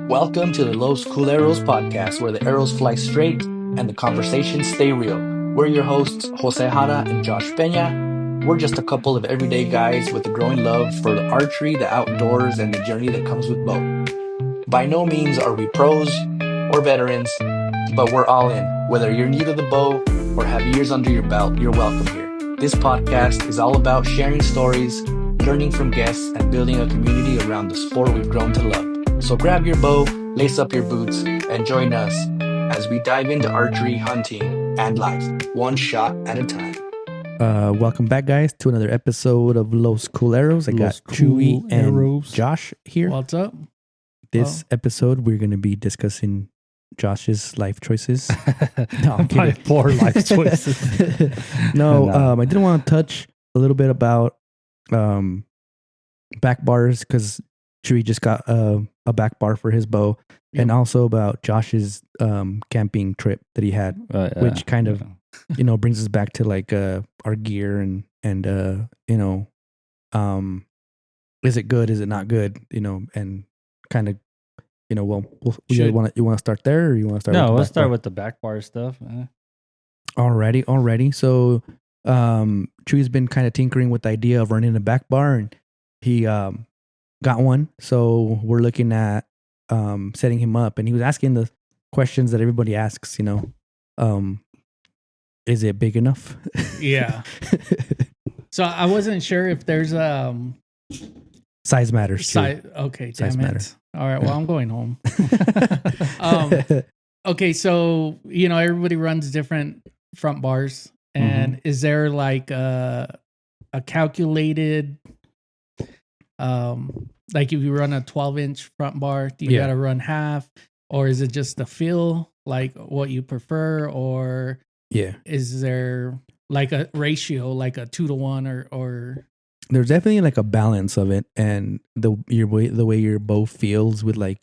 Welcome to the Los Culeros podcast, where the arrows fly straight and the conversations stay real. We're your hosts, Jose Jara and Josh Peña. We're just a couple of everyday guys with a growing love for the archery, the outdoors, and the journey that comes with both. By no means are we pros or veterans, but we're all in. Whether you're new to the bow or have years under your belt, you're welcome here. This podcast is all about sharing stories, learning from guests, and building a community around the sport we've grown to love. So grab your bow, lace up your boots, and join us as we dive into archery, hunting, and life, one shot at a time. Welcome back, guys, to another episode of Los Culeros. I got Chewy and Josh here. What's up? This episode, we're going to be discussing Josh's life choices. No, I'm kidding. Poor life choices. No, I didn't want to touch a little bit about back bars because Chewy just got a back bar for his bow, and also about Josh's camping trip that he had, which kind of brings us back to like our gear and is it good, is it not good, and kind of you want to start there, or you want to start? No, let's start with the back bar stuff. Alrighty. So Chewy's been kind of tinkering with the idea of running a back bar, and he got one. So we're looking at setting him up, and he was asking the questions that everybody asks, is it big enough? Yeah. So I wasn't sure if there's size matters too. Okay, size damn it. matters. All right, well, I'm going home. Okay, so everybody runs different front bars, and is there like a calculated like if you run a 12-inch front bar, do you gotta run half, or is it just the feel, like what you prefer, or is there like a ratio, like a 2-to-1, or there's definitely like a balance of it, and the way your bow feels with like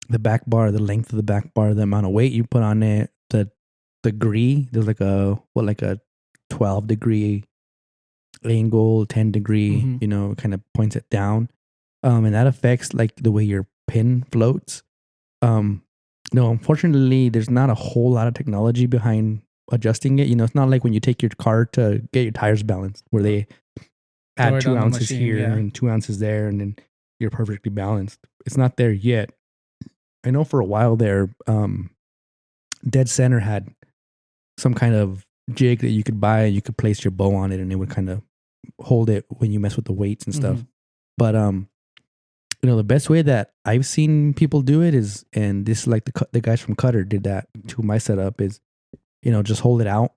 the back bar, the length of the back bar, the amount of weight you put on it, the degree. There's like a 12-degree angle, 10-degree, kind of points it down, and that affects like the way your pin floats. No, unfortunately, there's not a whole lot of technology behind adjusting it. It's not like when you take your car to get your tires balanced, where they add 2 ounces here and 2 ounces there, and then you're perfectly balanced. It's not there yet. I know for a while there, Dead Center had some kind of jig that you could buy, and you could place your bow on it, and it would kind of hold it when you mess with the weights and stuff. But the best way that I've seen people do it is, and this like the guys from Cutter did that to my setup, is just hold it out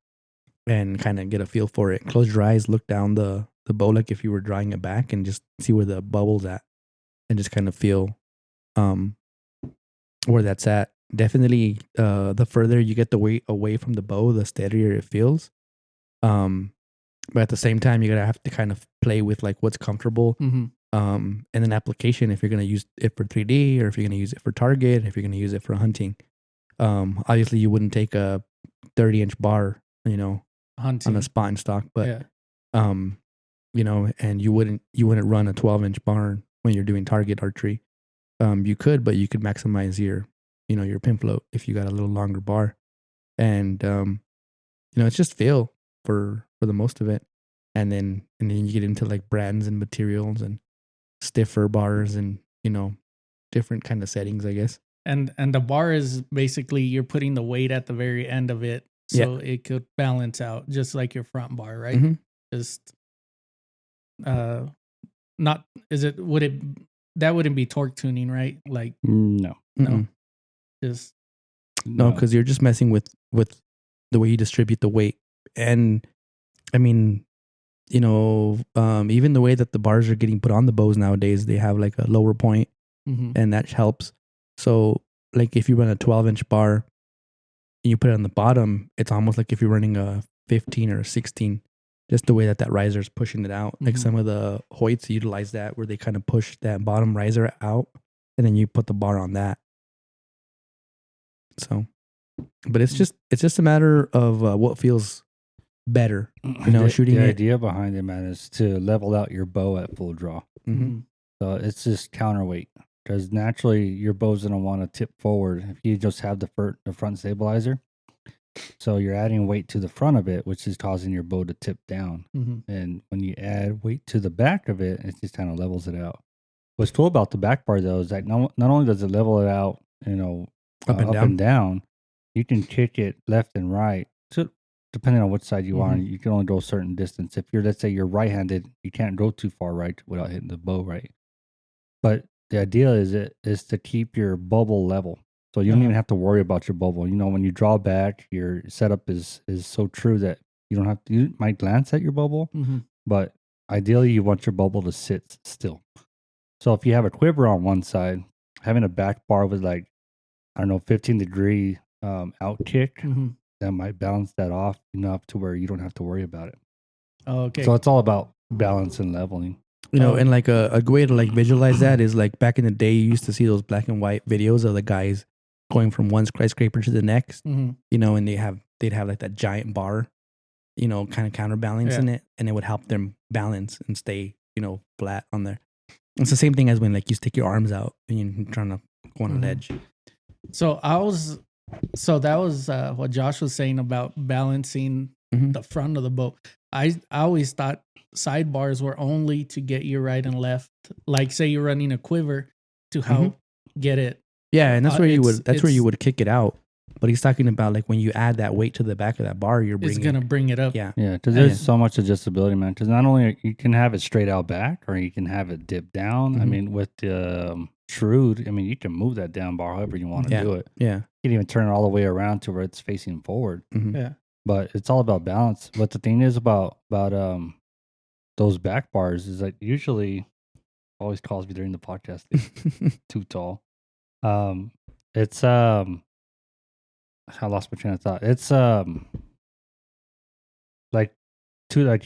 and kind of get a feel for it. Close your eyes, look down the bow like if you were drawing it back, and just see where the bubble's at, and just kind of feel where that's at. Definitely the further you get the weight away from the bow, the steadier it feels. But at the same time, you're gonna have to kind of play with like what's comfortable. And then application, if you're gonna use it for 3D, or if you're gonna use it for target, if you're gonna use it for hunting. Obviously you wouldn't take a 30-inch bar, hunting on a spot and stock, but and you wouldn't run a 12-inch bar when you're doing target archery. You could, but you could maximize your your pin float if you got a little longer bar, and it's just feel for the most of it, and then you get into like brands and materials and stiffer bars and different kind of settings, I guess. And the bar is basically you're putting the weight at the very end of it, so it could balance out just like your front bar, right? Just not that wouldn't be torque tuning, right? Like no, just no, because you're just messing with the way you distribute the weight. And I mean, even the way that the bars are getting put on the bows nowadays, they have like a lower point, and that helps. So like if you run a 12-inch bar and you put it on the bottom, it's almost like if you're running a 15 or a 16, just the way that riser is pushing it out. Like some of the Hoyts utilize that, where they kind of push that bottom riser out, and then you put the bar on that. So, but it's just a matter of what feels better, shooting the it. idea behind it, man, is to level out your bow at full draw. So it's just counterweight. because naturally your bow's gonna want to tip forward if you just have the front stabilizer. So you're adding weight to the front of it, which is causing your bow to tip down. Mm-hmm. And when you add weight to the back of it, it just kind of levels it out. What's cool about the back bar though is that not only does it level it out, Up and up down. and down, you can kick it left and right. So depending on which side you are, you can only go a certain distance. If let's say you're right-handed, you can't go too far right without hitting the bow right. But the idea is to keep your bubble level. So you don't even have to worry about your bubble. When you draw back, your setup is so true that you don't have to. You might glance at your bubble, but ideally you want your bubble to sit still. So if you have a quiver on one side, having a back bar with 15-degree out kick, that might balance that off enough to where you don't have to worry about it. Oh, okay. So it's all about balance and leveling. And like a way to like visualize that is like back in the day, you used to see those black and white videos of the guys going from one skyscraper to the next, and they'd have like that giant bar, kind of counterbalancing it, and it would help them balance and stay, flat on there. It's the same thing as when like you stick your arms out and you're trying to go on a ledge. So that was what Josh was saying about balancing the front of the bow. I always thought sidebars were only to get you right and left. Like say you're running a quiver to help get it. Yeah, and that's where you would kick it out. But he's talking about like when you add that weight to the back of that bar, it's gonna bring it up. Yeah, yeah, because there's so much adjustability, man. Because not only you can have it straight out back, or you can have it dip down. I mean, with the shrewd, you can move that down bar however you want to do it. Yeah, you can even turn it all the way around to where it's facing forward. Yeah, but it's all about balance. But the thing is about those back bars is that usually always calls me during the podcast. Too tall. It's I lost my train of thought. It's like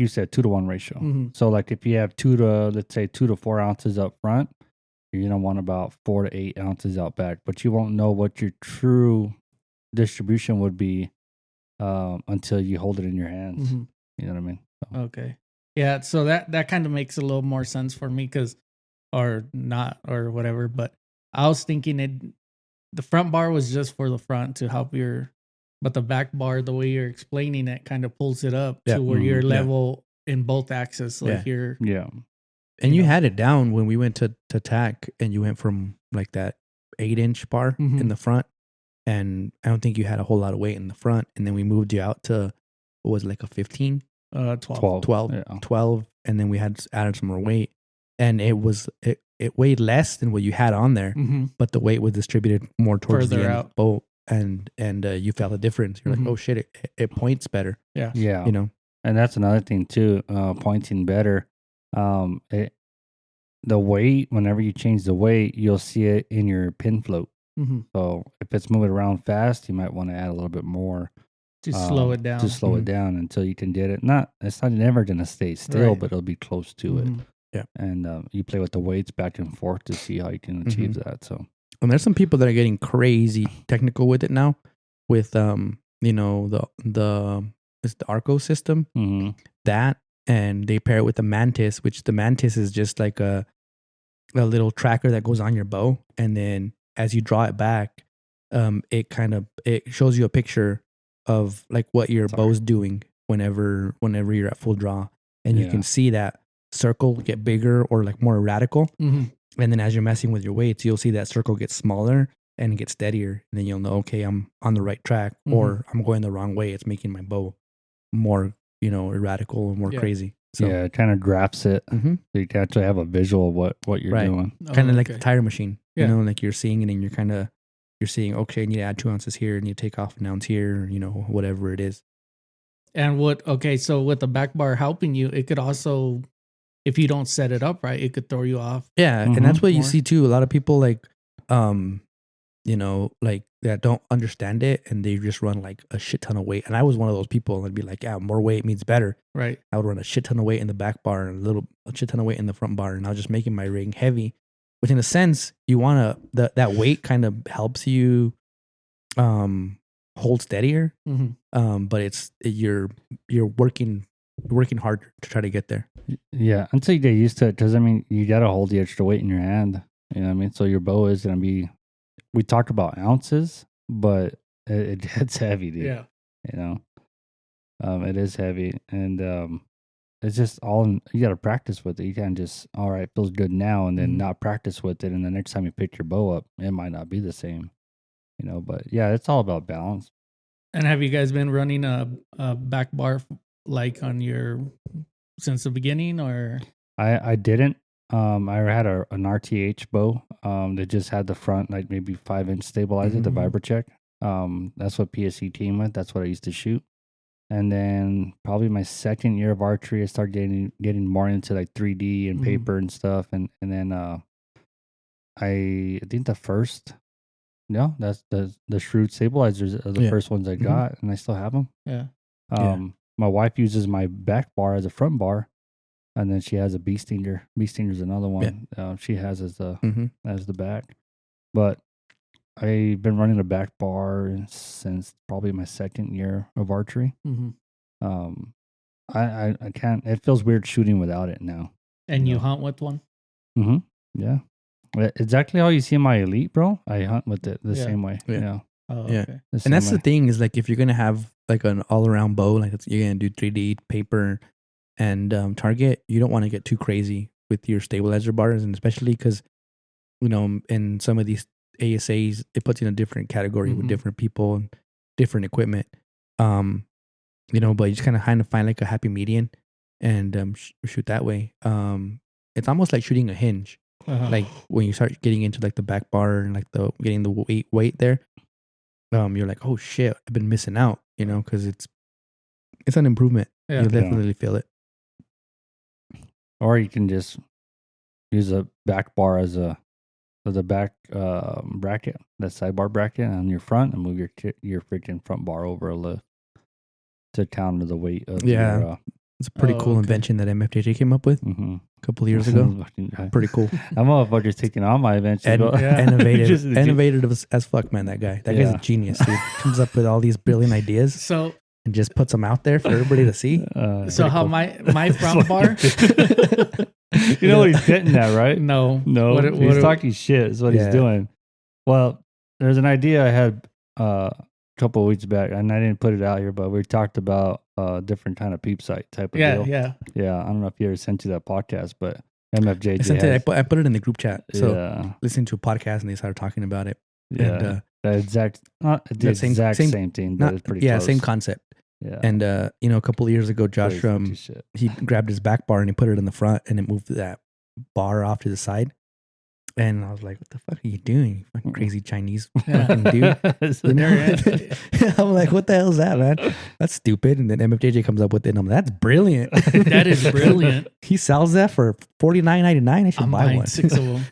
you said, 2-to-1 ratio. So like if you have 2 to 4 ounces up front, you're gonna want about 4 to 8 ounces out back. But you won't know what your true distribution would be until you hold it in your hands. You know what I mean? So. Okay. Yeah. So that kind of makes a little more sense for me or not or whatever. But I was thinking the front bar was just for the front to help but the back bar, the way you're explaining it, kind of pulls it up to where you're level in both axes. Like you're. And you had it down when we went to tack, and you went from like that 8-inch bar in the front, and I don't think you had a whole lot of weight in the front, and then we moved you out to what was it, like a 15, 12, and then we had added some more weight, and it weighed less than what you had on there, but the weight was distributed more towards further the end out. of the boat, and you felt a difference. You're like, oh shit, it points better. Yeah, and that's another thing too. Pointing better. The weight, whenever you change the weight, you'll see it in your pin float. So if it's moving around fast, you might want to add a little bit more to slow it down. To slow it down until you can get it. It's not never going to stay still, but it'll be close to it. Yeah, and you play with the weights back and forth to see how you can achieve that. So, and there's some people that are getting crazy technical with it now, with the it's the Arco system that, and they pair it with the Mantis, which the Mantis is just like a little tracker that goes on your bow, and then as you draw it back, it shows you a picture of like what your bow's doing whenever you're at full draw, and you can see that circle get bigger or like more radical, and then as you're messing with your weights, you'll see that circle get smaller and get steadier, and then you'll know, okay, I'm on the right track, or I'm going the wrong way. It's making my bow more erratical and more crazy. So yeah, it kind of graphs it. So you can actually have a visual of what you're doing. Kind of like a tire machine. Like you're seeing it, and you're seeing, okay, I need to add 2 ounces here, and you take off an ounce here, whatever it is. And so with the back bar helping you, it could also, if you don't set it up right, it could throw you off. Yeah, and that's what you see too. A lot of people like that don't understand it, and they just run like a shit ton of weight. And I was one of those people. I'd be like, yeah, more weight means better. Right. I would run a shit ton of weight in the back bar and a shit ton of weight in the front bar, and I was just making my ring heavy. Which in a sense, you want to that weight kind of helps you hold steadier. But you're working hard to try to get there. Yeah, until you get used to it, because you got to hold the extra weight in your hand. You know what I mean? So your bow is going to be, we talked about ounces, but it's heavy, dude. Yeah. You know, it is heavy. And it's just you got to practice with it. You can't just, all right, feels good now, and then not practice with it. And the next time you pick your bow up, it might not be the same, you know, but yeah, it's all about balance. And have you guys been running a back bar like on your, since the beginning, or? I didn't. I had an RTH bow. That just had the front, like maybe 5-inch stabilizer, the Vibrocheck. That's what PSC came with. That's what I used to shoot. And then probably my second year of archery, I started getting more into like 3D and paper and stuff. And then I think the first, no, that's the Shrewd stabilizers are the first ones I got, and I still have them. Yeah. My wife uses my back bar as a front bar, and then she has a bee stinger. Bee stinger's another one. She has as the back. But I've been running a back bar since probably my second year of archery. I can't. It feels weird shooting without it now. And you hunt with one? Yeah. Exactly how you see my Elite, bro. I hunt with it the same way. Yeah. Oh, okay. And that's the thing is, like, if you're gonna have like an all around bow, like you're gonna do 3D paper and target, you don't want to get too crazy with your stabilizer bars, and especially because, you know, in some of these ASAs, it puts you in a different category with different people and different equipment. You know, but you just kind of find like a happy median and shoot that way. It's almost like shooting a hinge. Like when you start getting into like the back bar and like getting the weight there, you're like, oh shit, I've been missing out, you know, because it's an improvement. You'll definitely feel it. Or you can just use a back bar as a back bracket, that sidebar bracket on your front, and move your freaking front bar over a lift to counter the weight of your. It's a pretty cool invention that MFJJ came up with a couple of years ago. Pretty cool. I'm motherfucker's taking all my inventions. Innovative as fuck, man. That guy's a genius, dude. Comes up with all these brilliant ideas. And just puts them out there for everybody to see. So how my front bar? You know what he's getting at, right? No. He's talking shit is what he's doing. Well, there's an idea I had a couple of weeks back, and I didn't put it out here, but we talked about different kind of peep sight type of deal. Yeah. I don't know if you ever sent you that podcast, but MFJJ. I put it in the group chat. So listening to a podcast and they started talking about it. Yeah. And, same thing, but it's pretty close. Same concept. Yeah. And you know, a couple of years ago, Josh he grabbed his back bar and he put it in the front, and it moved that bar off to the side. And I was like, "What the fuck are you doing, you fucking crazy Chinese fucking dude?" I'm like, "What the hell is that, man? That's stupid." And then MFJJ comes up with it, and I'm like, "That's brilliant. That is brilliant." He sells that for $49.99. I should buy one. 6 of them.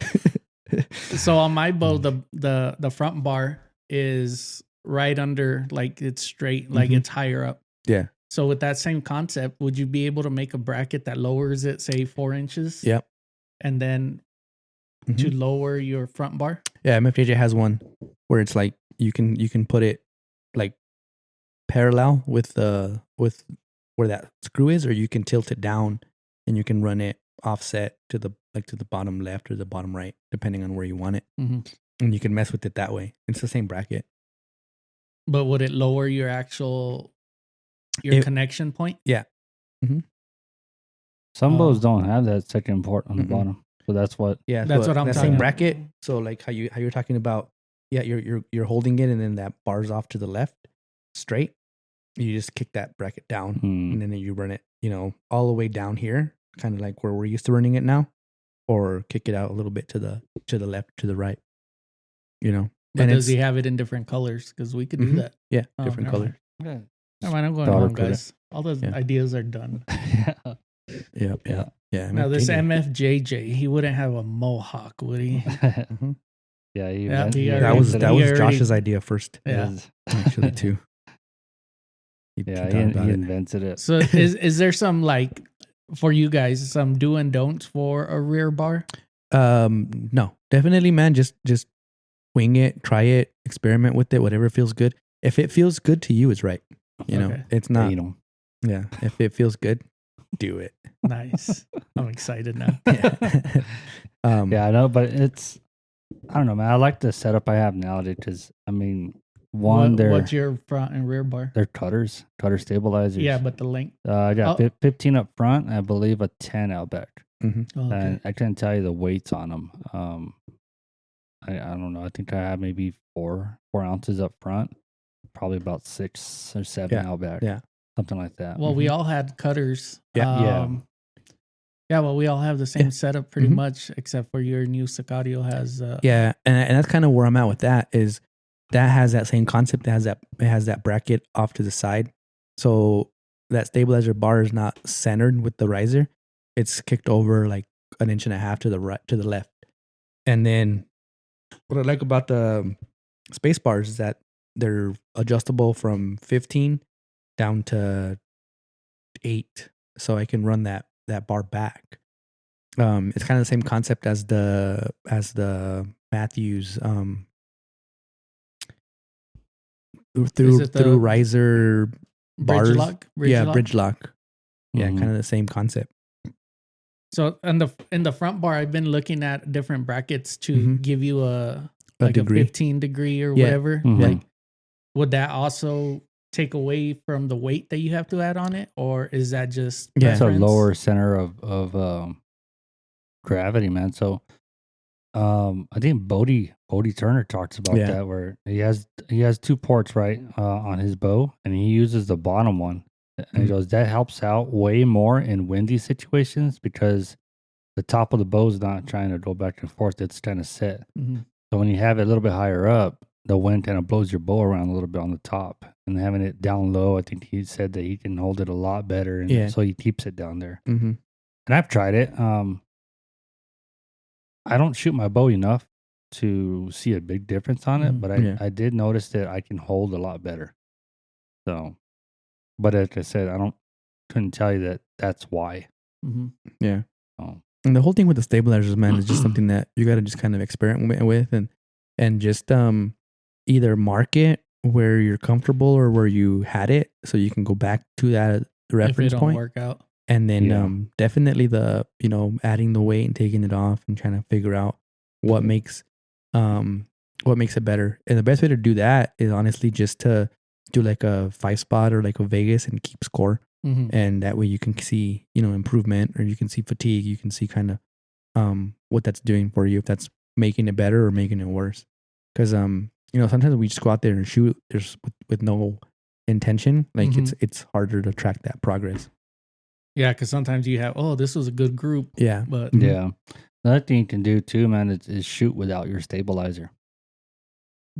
So on my bow, the front bar is right under, like it's straight, like it's higher up. Yeah. So with that same concept, would you be able to make a bracket that lowers it, say 4 inches? Yep. And then to lower your front bar? Yeah, MFJJ has one where it's like you can put it like parallel with where that screw is, or you can tilt it down and you can run it offset to the bottom left or the bottom right, depending on where you want it. And you can mess with it that way. It's the same bracket. But would it lower your connection point? Yeah. Some bows don't have that second port on the bottom, so that's what. Yeah, that's what I'm that talking same about. bracket. So like how you're talking about, you're holding it, and then that bar's off to the left, straight. You just kick that bracket down, and then you run it, you know, all the way down here, kind of like where we're used to running it now, or kick it out a little bit to the left, to the right. You know. But does he have it in different colors? Because we could do that. Yeah, different colors. Yeah. Never mind, I'm going home, guys. All those ideas are done. Yeah. Now this MFJJ, he wouldn't have a mohawk, would he? That was Josh's idea first. Yeah, actually too. He invented it. So is there some, like, for you guys, some do and don'ts for a rear bar? No, definitely, man. Just wing it, try it, experiment with it, whatever feels good. If it feels good to you, it's right. You know, it's not. Yeah, if it feels good, do it. Nice. I'm excited now. I know, but I don't know, man. I like the setup I have now because, I mean, what's your front and rear bar? They're cutter stabilizers. Yeah, but the length. I got 15 up front. I believe a 10 out back. Mm-hmm. Okay. And I couldn't tell you the weights on them. I don't know. I think I have maybe 4 ounces up front, probably about 6 or 7 out back. Yeah, something like that. Well, we all had cutters. Yeah. Yeah, well, we all have the same setup pretty much, except for your new Sicario has. And that's kind of where I'm at with that. Is that has that same concept? It has that bracket off to the side, so that stabilizer bar is not centered with the riser. It's kicked over like 1.5 inches to the right, to the left. And then what I like about the space bars is that they're adjustable from 15 down to 8, so I can run that bar back. It's kind of the same concept as the Matthews through riser bars. Bridge lock? Bridge lock. Yeah, kind of the same concept. So in the front bar, I've been looking at different brackets to give you a degree. 15 degree or whatever. Mm-hmm. Like, would that also take away from the weight that you have to add on it, or is that just it's a lower center of gravity, man? So I think Bodie Turner talks about that, where he has 2 ports right on his bow, and he uses the bottom one. And he goes, that helps out way more in windy situations because the top of the bow is not trying to go back and forth. It's kind of set. So when you have it a little bit higher up, the wind kind of blows your bow around a little bit on the top. And having it down low, I think he said that he can hold it a lot better. And so he keeps it down there. And I've tried it. I don't shoot my bow enough to see a big difference on it, but I did notice that I can hold a lot better. So... But like I said, couldn't tell you that's why. Yeah. And the whole thing with the stabilizers, man, is just something that you got to just kind of experiment with and just either mark it where you're comfortable or where you had it, so you can go back to that reference point. Work out. And then definitely the adding the weight and taking it off and trying to figure out what makes it better. And the best way to do that is honestly just to do like a 5-spot or like a Vegas and keep score. And that way you can see, improvement, or you can see fatigue. You can see kind of what that's doing for you, if that's making it better or making it worse. Because sometimes we just go out there and shoot with no intention. Like it's harder to track that progress. Yeah, because sometimes you have, this was a good group. Yeah, but the other thing you can do too, man, is shoot without your stabilizer.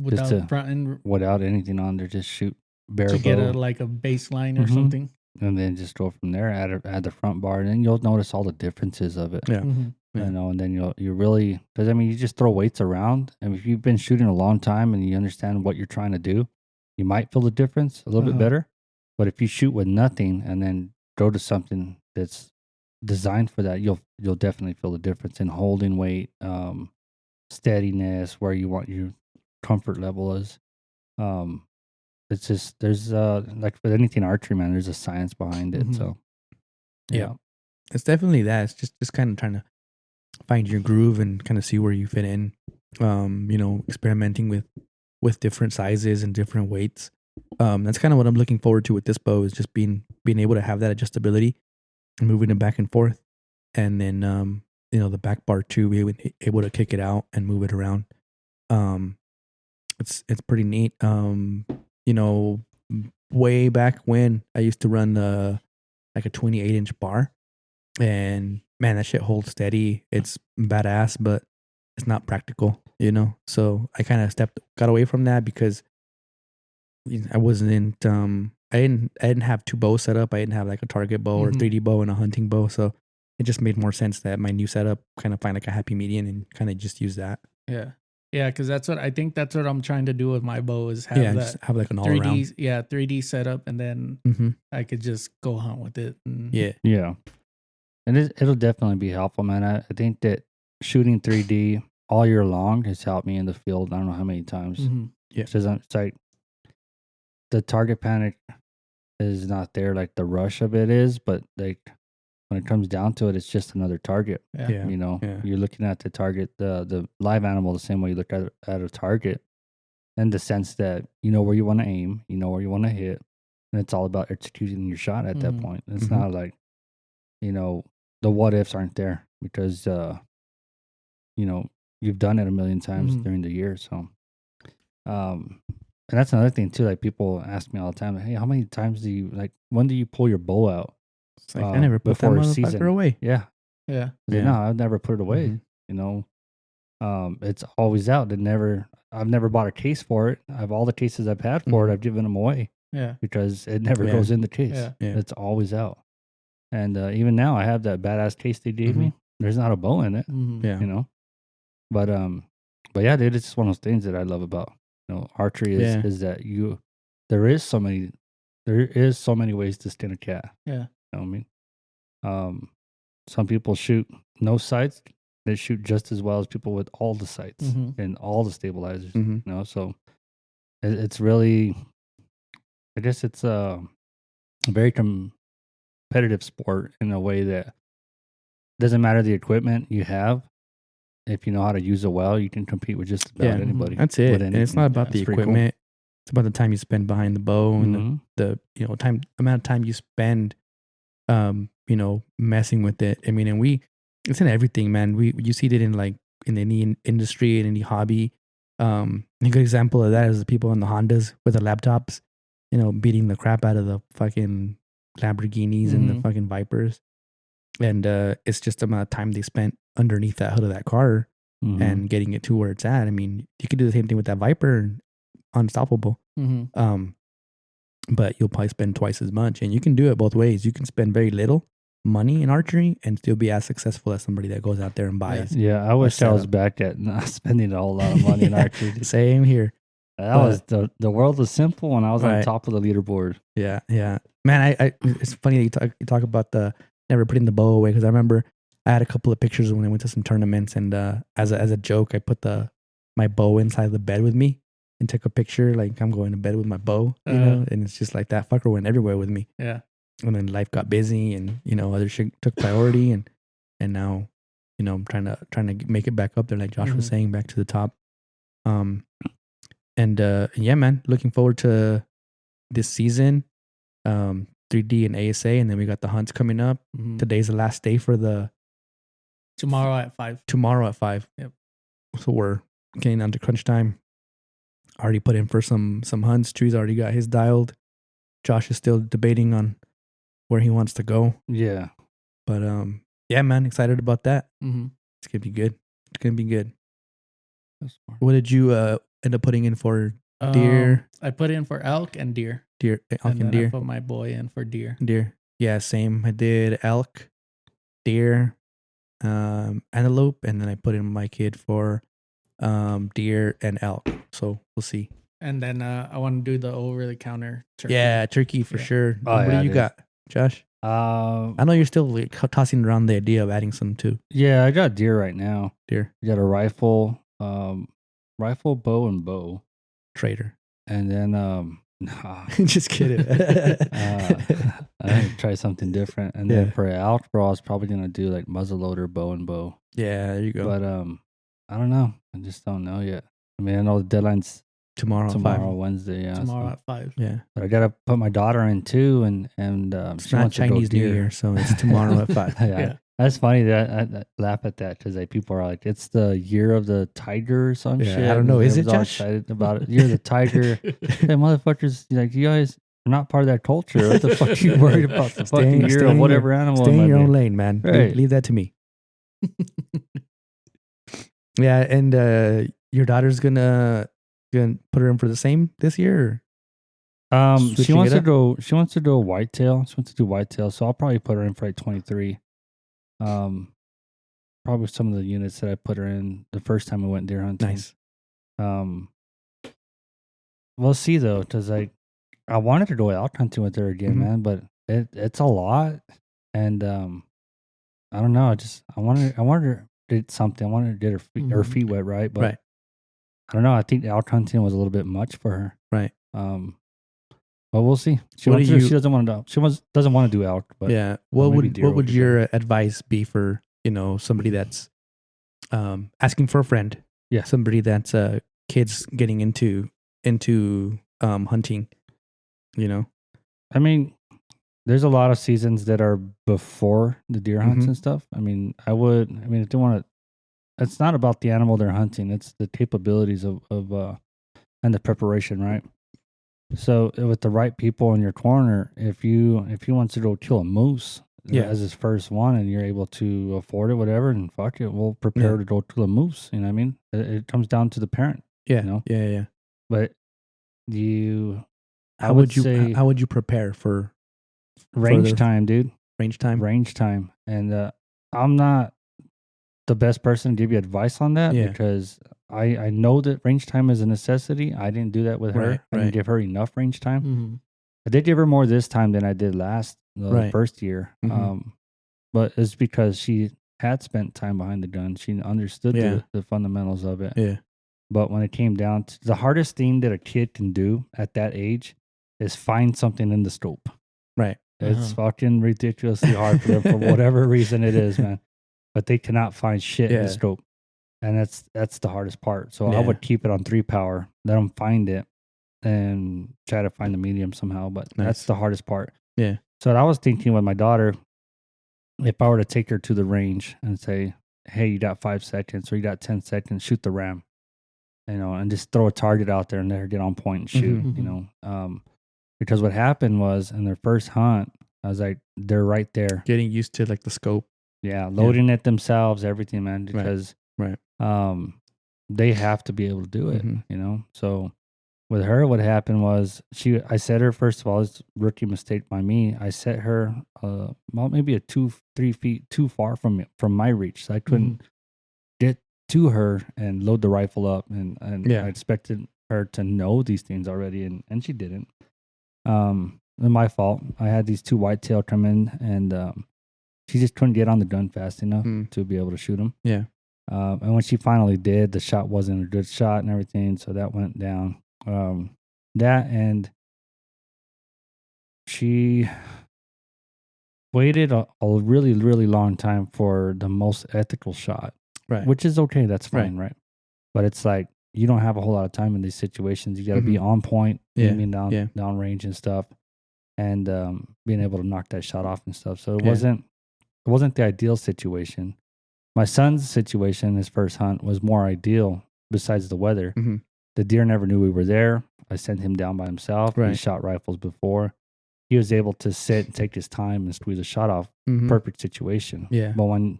Without front end, without anything on there, just shoot bare to bow. Get a baseline or something, and then just go from there. Add the front bar, and then you'll notice all the differences of it. And then you really, because I mean, you just throw weights around, and if you've been shooting a long time and you understand what you're trying to do, you might feel the difference a little bit better. But if you shoot with nothing and then go to something that's designed for that, you'll definitely feel the difference in holding weight, steadiness, where you want your comfort level is. It's just, there's like with anything archery, man, there's a science behind it. So it's definitely that. It's just kind of trying to find your groove and kind of see where you fit in. Experimenting with different sizes and different weights. That's kind of what I'm looking forward to with this bow, is just being able to have that adjustability and moving it back and forth. And then the back bar too, being able to kick it out and move it around. It's pretty neat. Way back when I used to run like a 28-inch bar, and man, that shit holds steady. It's badass, but it's not practical, So I kind of got away from that because I wasn't. I didn't have 2 bows set up. I didn't have like a target bow or 3D bow and a hunting bow, so it just made more sense that my new setup kind of find like a happy median and kind of just use that. Yeah, because that's what I'm trying to do with my bow, is have just have like an all 3D, around. 3D setup, and then I could just go hunt with it. And and it'll definitely be helpful, man. I think that shooting 3D all year long has helped me in the field. I don't know how many times. It's like the target panic is not there, like the rush of it is, but like when it comes down to it, it's just another target. Yeah. You know, you're looking at the target, the live animal, the same way you look at a target, in the sense that you know where you want to aim, you know where you want to hit, and it's all about executing your shot at that point. It's not like, you know, the what ifs aren't there because you know, you've done it a million times during the year. So, and that's another thing too. Like people ask me all the time, "Hey, how many times do you like? When do you pull your bow out?" It's like I never put that motherfucker away. Yeah. No, I've never put it away. You know, it's always out. I've never bought a case for it. All the cases I've had for it, I've given them away. Yeah. Because it never goes in the case. Yeah. It's always out. And even now, I have that badass case they gave me. There's not a bow in it. Yeah. You know, but yeah, dude, it's just one of those things that I love about archery is that there is so many ways to skin a cat. Yeah. You know what I mean? Some people shoot no sights. They shoot just as well as people with all the sights and all the stabilizers. You know, so it's really, I guess it's a very competitive sport in a way that doesn't matter the equipment you have. If you know how to use it well, you can compete with just about anybody. That's it. And it's not about the equipment. Cool. It's about the time you spend behind the bow and the amount of time you spend, messing with it. I mean, and it's in everything, man. You see it in like in any industry, in any hobby. A good example of that is the people on the Hondas with the laptops, beating the crap out of the fucking Lamborghinis and the fucking Vipers. And it's just the amount of time they spent underneath that hood of that car and getting it to where it's at. I mean, you could do the same thing with that Viper and unstoppable. But you'll probably spend twice as much. And you can do it both ways. You can spend very little money in archery and still be as successful as somebody that goes out there and buys. Yeah, I wish I was back at not spending a whole lot of money in archery. Same here. That was the world was simple when I was on top of the leaderboard. Yeah. Man, I it's funny that you talk about the never putting the bow away, because I remember I had a couple of pictures when I went to some tournaments, and as a joke, I put my bow inside the bed with me and took a picture like I'm going to bed with my bow, and it's just like that fucker went everywhere with me. Yeah. And then life got busy, and other shit took priority, and now I'm trying to make it back up there, like Josh was saying, back to the top. And yeah, man, looking forward to this season. 3D and ASA, and then we got the hunts coming up. Today's the last day for tomorrow at 5. Tomorrow at 5. Yep. So we're getting down to crunch time. Already put in for some hunts. Chewy's already got his dialed. Josh is still debating on where he wants to go. Yeah. But yeah, man, excited about that. It's gonna be good. It's gonna be good. What did you end up putting in for deer? I put in for elk and deer. Elk and deer. I put my boy in for deer. Yeah, same. I did elk, deer, antelope, and then I put in my kid for deer and elk. So we'll see. And then I want to do the over the counter turkey. Yeah, turkey for sure. Oh, what do you got, Josh? I know you're still tossing around the idea of adding some too. Yeah, I got deer right now. Deer. I got a rifle, bow, and bow. Trader. And then just kidding. I need to try something different. And then for elk, bro, I was probably gonna do like muzzleloader, bow and bow. Yeah, there you go. But I don't know. I just don't know yet. I mean, I know the deadline's tomorrow, Wednesday. Yeah, tomorrow at 5. Yeah, but I gotta put my daughter in too, and it's not Chinese New Year, so it's tomorrow at 5. Yeah. That's funny that I laugh at that because people are like, it's the year of the tiger or some shit. I don't know. Is it, all Josh? excited about it. Year of the tiger. Hey, motherfuckers, like, you guys are not part of that culture. What the fuck are you worried about? The fucking year of whatever animal. Stay in your own lane, man. Right. Leave that to me. Yeah, and your daughter's gonna put her in for the same this year? She wants to go. She wants to do whitetail. She wants to do whitetail. So I'll probably put her in for like 23. Probably some of the units that I put her in the first time we went deer hunting. Nice. We'll see though, because I wanted to go elk hunting with her again, man, but it's a lot, and I don't know. I wanted her to do something. I wanted her to get her feet wet, right? But I don't know. I think elk hunting was a little bit much for her, right? Well, we'll see. She doesn't want to. Doesn't want to do elk. But yeah. What would your advice be for somebody that's asking for a friend? Yeah. Somebody that's kids getting into hunting. I mean, there's a lot of seasons that are before the deer hunts and stuff. I mean, if they want to, it's not about the animal they're hunting. It's the capabilities of and the preparation, right? So with the right people in your corner, if he wants to go kill a moose as his first one, and you're able to afford it, whatever, and fuck it, we'll prepare to go kill a moose. You know what I mean? It comes down to the parent. Yeah. Yeah. But how would you prepare for range time, dude? Range time. And I'm not the best person to give you advice on that because I know that range time is a necessity. I didn't do that with her. I didn't give her enough range time. Mm-hmm. I did give her more this time than I did the first year. But it's because she had spent time behind the gun. She understood the fundamentals of it. Yeah. But when it came down to the hardest thing that a kid can do at that age is find something in the scope. Right. It's fucking ridiculously hard for them for whatever reason it is, man. But they cannot find shit in the scope. And that's the hardest part. So I would keep it on 3 power, let them find it, and try to find the medium somehow. But that's the hardest part. Yeah. So I was thinking with my daughter, if I were to take her to the range and say, hey, you got 5 seconds or you got 10 seconds, shoot the ram, and just throw a target out there and let her get on point and shoot, because what happened was in their first hunt, I was like, they're right there. Getting used to like the scope. Yeah. Loading it themselves, everything, man, because they have to be able to do it, So with her, what happened was I set her, first of all, it's a rookie mistake by me. I set her maybe 2-3 feet too far from my reach. So I couldn't get to her and load the rifle up. And I expected her to know these things already, and she didn't. My fault. I had these 2 whitetail come in, and she just couldn't get on the gun fast enough to be able to shoot them. Yeah. And when she finally did, the shot wasn't a good shot and everything, so that went down. That, and she waited a really, really long time for the most ethical shot, right? Which is okay. That's fine, right? But it's like you don't have a whole lot of time in these situations. You got to be on point, aiming down range and stuff, and being able to knock that shot off and stuff. So it wasn't the ideal situation. My son's situation, his first hunt, was more ideal besides the weather. The deer never knew we were there. I sent him down by himself. He shot rifles before. He was able to sit and take his time and squeeze a shot off. Perfect situation. Yeah. But when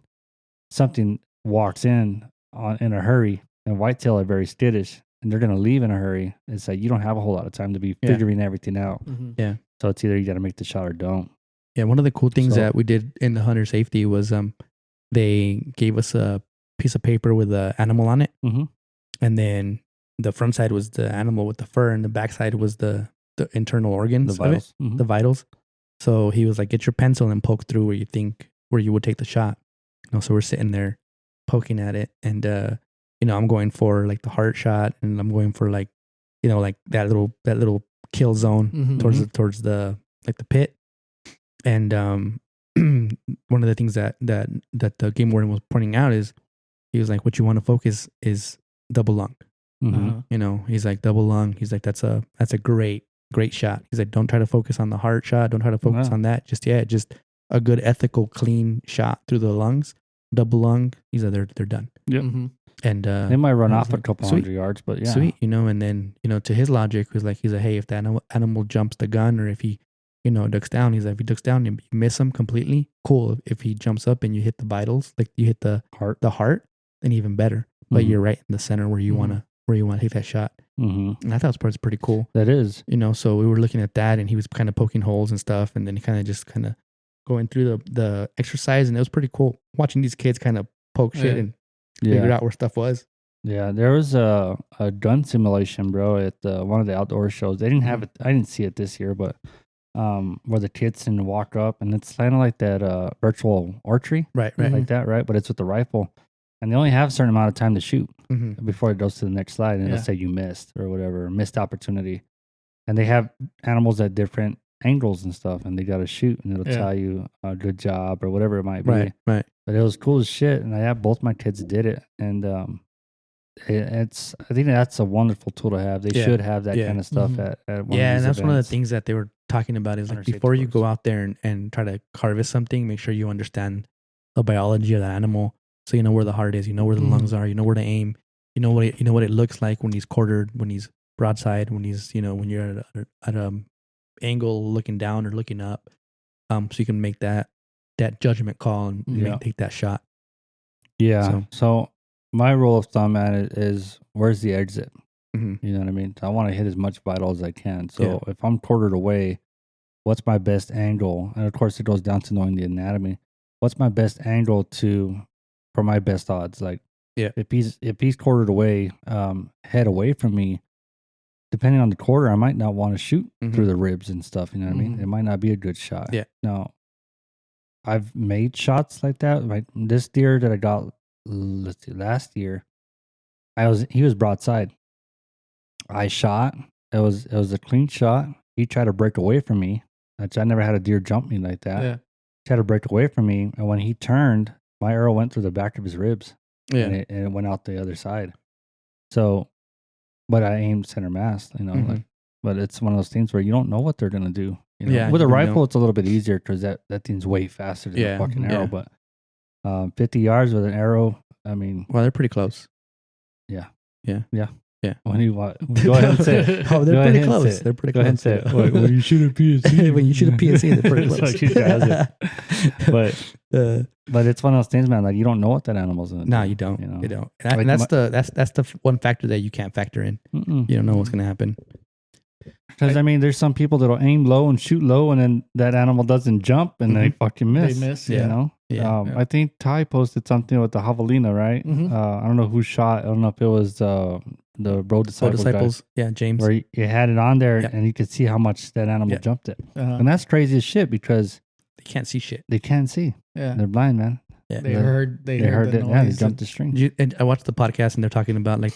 something walks in a hurry, and whitetail are very skittish, and they're going to leave in a hurry, it's like you don't have a whole lot of time to be figuring everything out. Yeah. So it's either you got to make the shot or don't. Yeah. One of the cool things that we did in the hunter safety was they gave us a piece of paper with an animal on it. And then the front side was the animal with the fur, and the back side was the internal organs, the vitals. The vitals. So he was like, get your pencil and poke through where you would take the shot. So we're sitting there poking at it, and I'm going for like the heart shot, and I'm going for like that little kill zone towards the like the pit. And one of the things that the game warden was pointing out is he was like, what you want to focus is double lung. He's like double lung. He's like, that's a great shot. He's like, don't try to focus on the heart shot. Don't try to focus on that. Just a good ethical, clean shot through the lungs. Double lung. He's like, they're done. Yep. And they might run off a couple hundred yards, but yeah, sweet. And then to his logic he's like, hey, if the animal jumps the gun, or if he ducks down, he's like, if he ducks down and you miss him completely, cool. If he jumps up and you hit the vitals, like you hit the heart, then even better. But you're right in the center where you want to hit that shot. And I thought it was pretty cool. That is, so we were looking at that, and he was kind of poking holes and stuff, and then he kind of going through the exercise, and it was pretty cool watching these kids kind of poke shit and figure out where stuff was. Yeah, there was a gun simulation, bro, at one of the outdoor shows. They didn't have it. I didn't see it this year, but where the kids can walk up, and it's kind of like that virtual archery, right, like that, right? But it's with the rifle, and they only have a certain amount of time to shoot before it goes to the next slide, and it'll say you missed or whatever, missed opportunity. and they have animals at different angles and stuff, and they got to shoot, and it'll tell you a good job or whatever it might be. Right. But it was cool as shit, and I have both my kids did it, and I think that's a wonderful tool to have. They should have that kind of stuff at one of these and that's events. one of the things that they were talking about is like before you go out there and try to harvest something, make sure you understand the biology of the animal, so you know where the heart is, you know where the lungs are, you know where to aim, you know what it looks like when he's quartered, when he's broadside, when he's when you're at a angle looking down or looking up, so you can make that judgment call and take that shot. Yeah. So my rule of thumb at it is, where's the exit? Mm-hmm. You know what I mean? I want to hit as much vital as I can. So if I'm quartered away, what's my best angle? And of course, it goes down to knowing the anatomy. What's my best angle for my best odds? Like, if he's quartered away, head away from me, depending on the quarter, I might not want to shoot through the ribs and stuff. You know what I mean? It might not be a good shot. Yeah. Now, I've made shots like that. Like this deer that I got, last year, he was broadside. I shot. It was a clean shot. He tried to break away from me. I never had a deer jump me like that. Yeah. He tried to break away from me, and when he turned, my arrow went through the back of his ribs. Yeah. And it went out the other side. So, but I aimed center mass, but it's one of those things where you don't know what they're going to do. Yeah, with a you rifle, don't. it's a little bit easier because that thing's way faster than a fucking arrow. But 50 yards with an arrow, I mean. Well, they're pretty close. Yeah. Yeah. When you go ahead and say it. Oh, they're pretty close. They're pretty close. Go ahead and say it. When you shoot a PSC. When you shoot a PSC, they're pretty close. But it's one of those things, man. Like, you don't know what that animal's gonna do. No, you don't. You don't. And that's the one factor that you can't factor in. You don't know what's gonna happen. Because I mean, there's some people that'll aim low and shoot low, and then that animal doesn't jump, and they fucking miss. They miss. You know. Yeah. I think Ty posted something with the javelina, right? I don't know who shot. I don't know if it was the Road Disciples. Guy, yeah, James. Where he had it on there, and you could see how much that animal jumped it, and that's crazy as shit because they can't see shit. They can't see. Yeah, they're blind, man. Yeah, they heard the noise. Yeah, they jumped the string. And I watched the podcast, and they're talking about like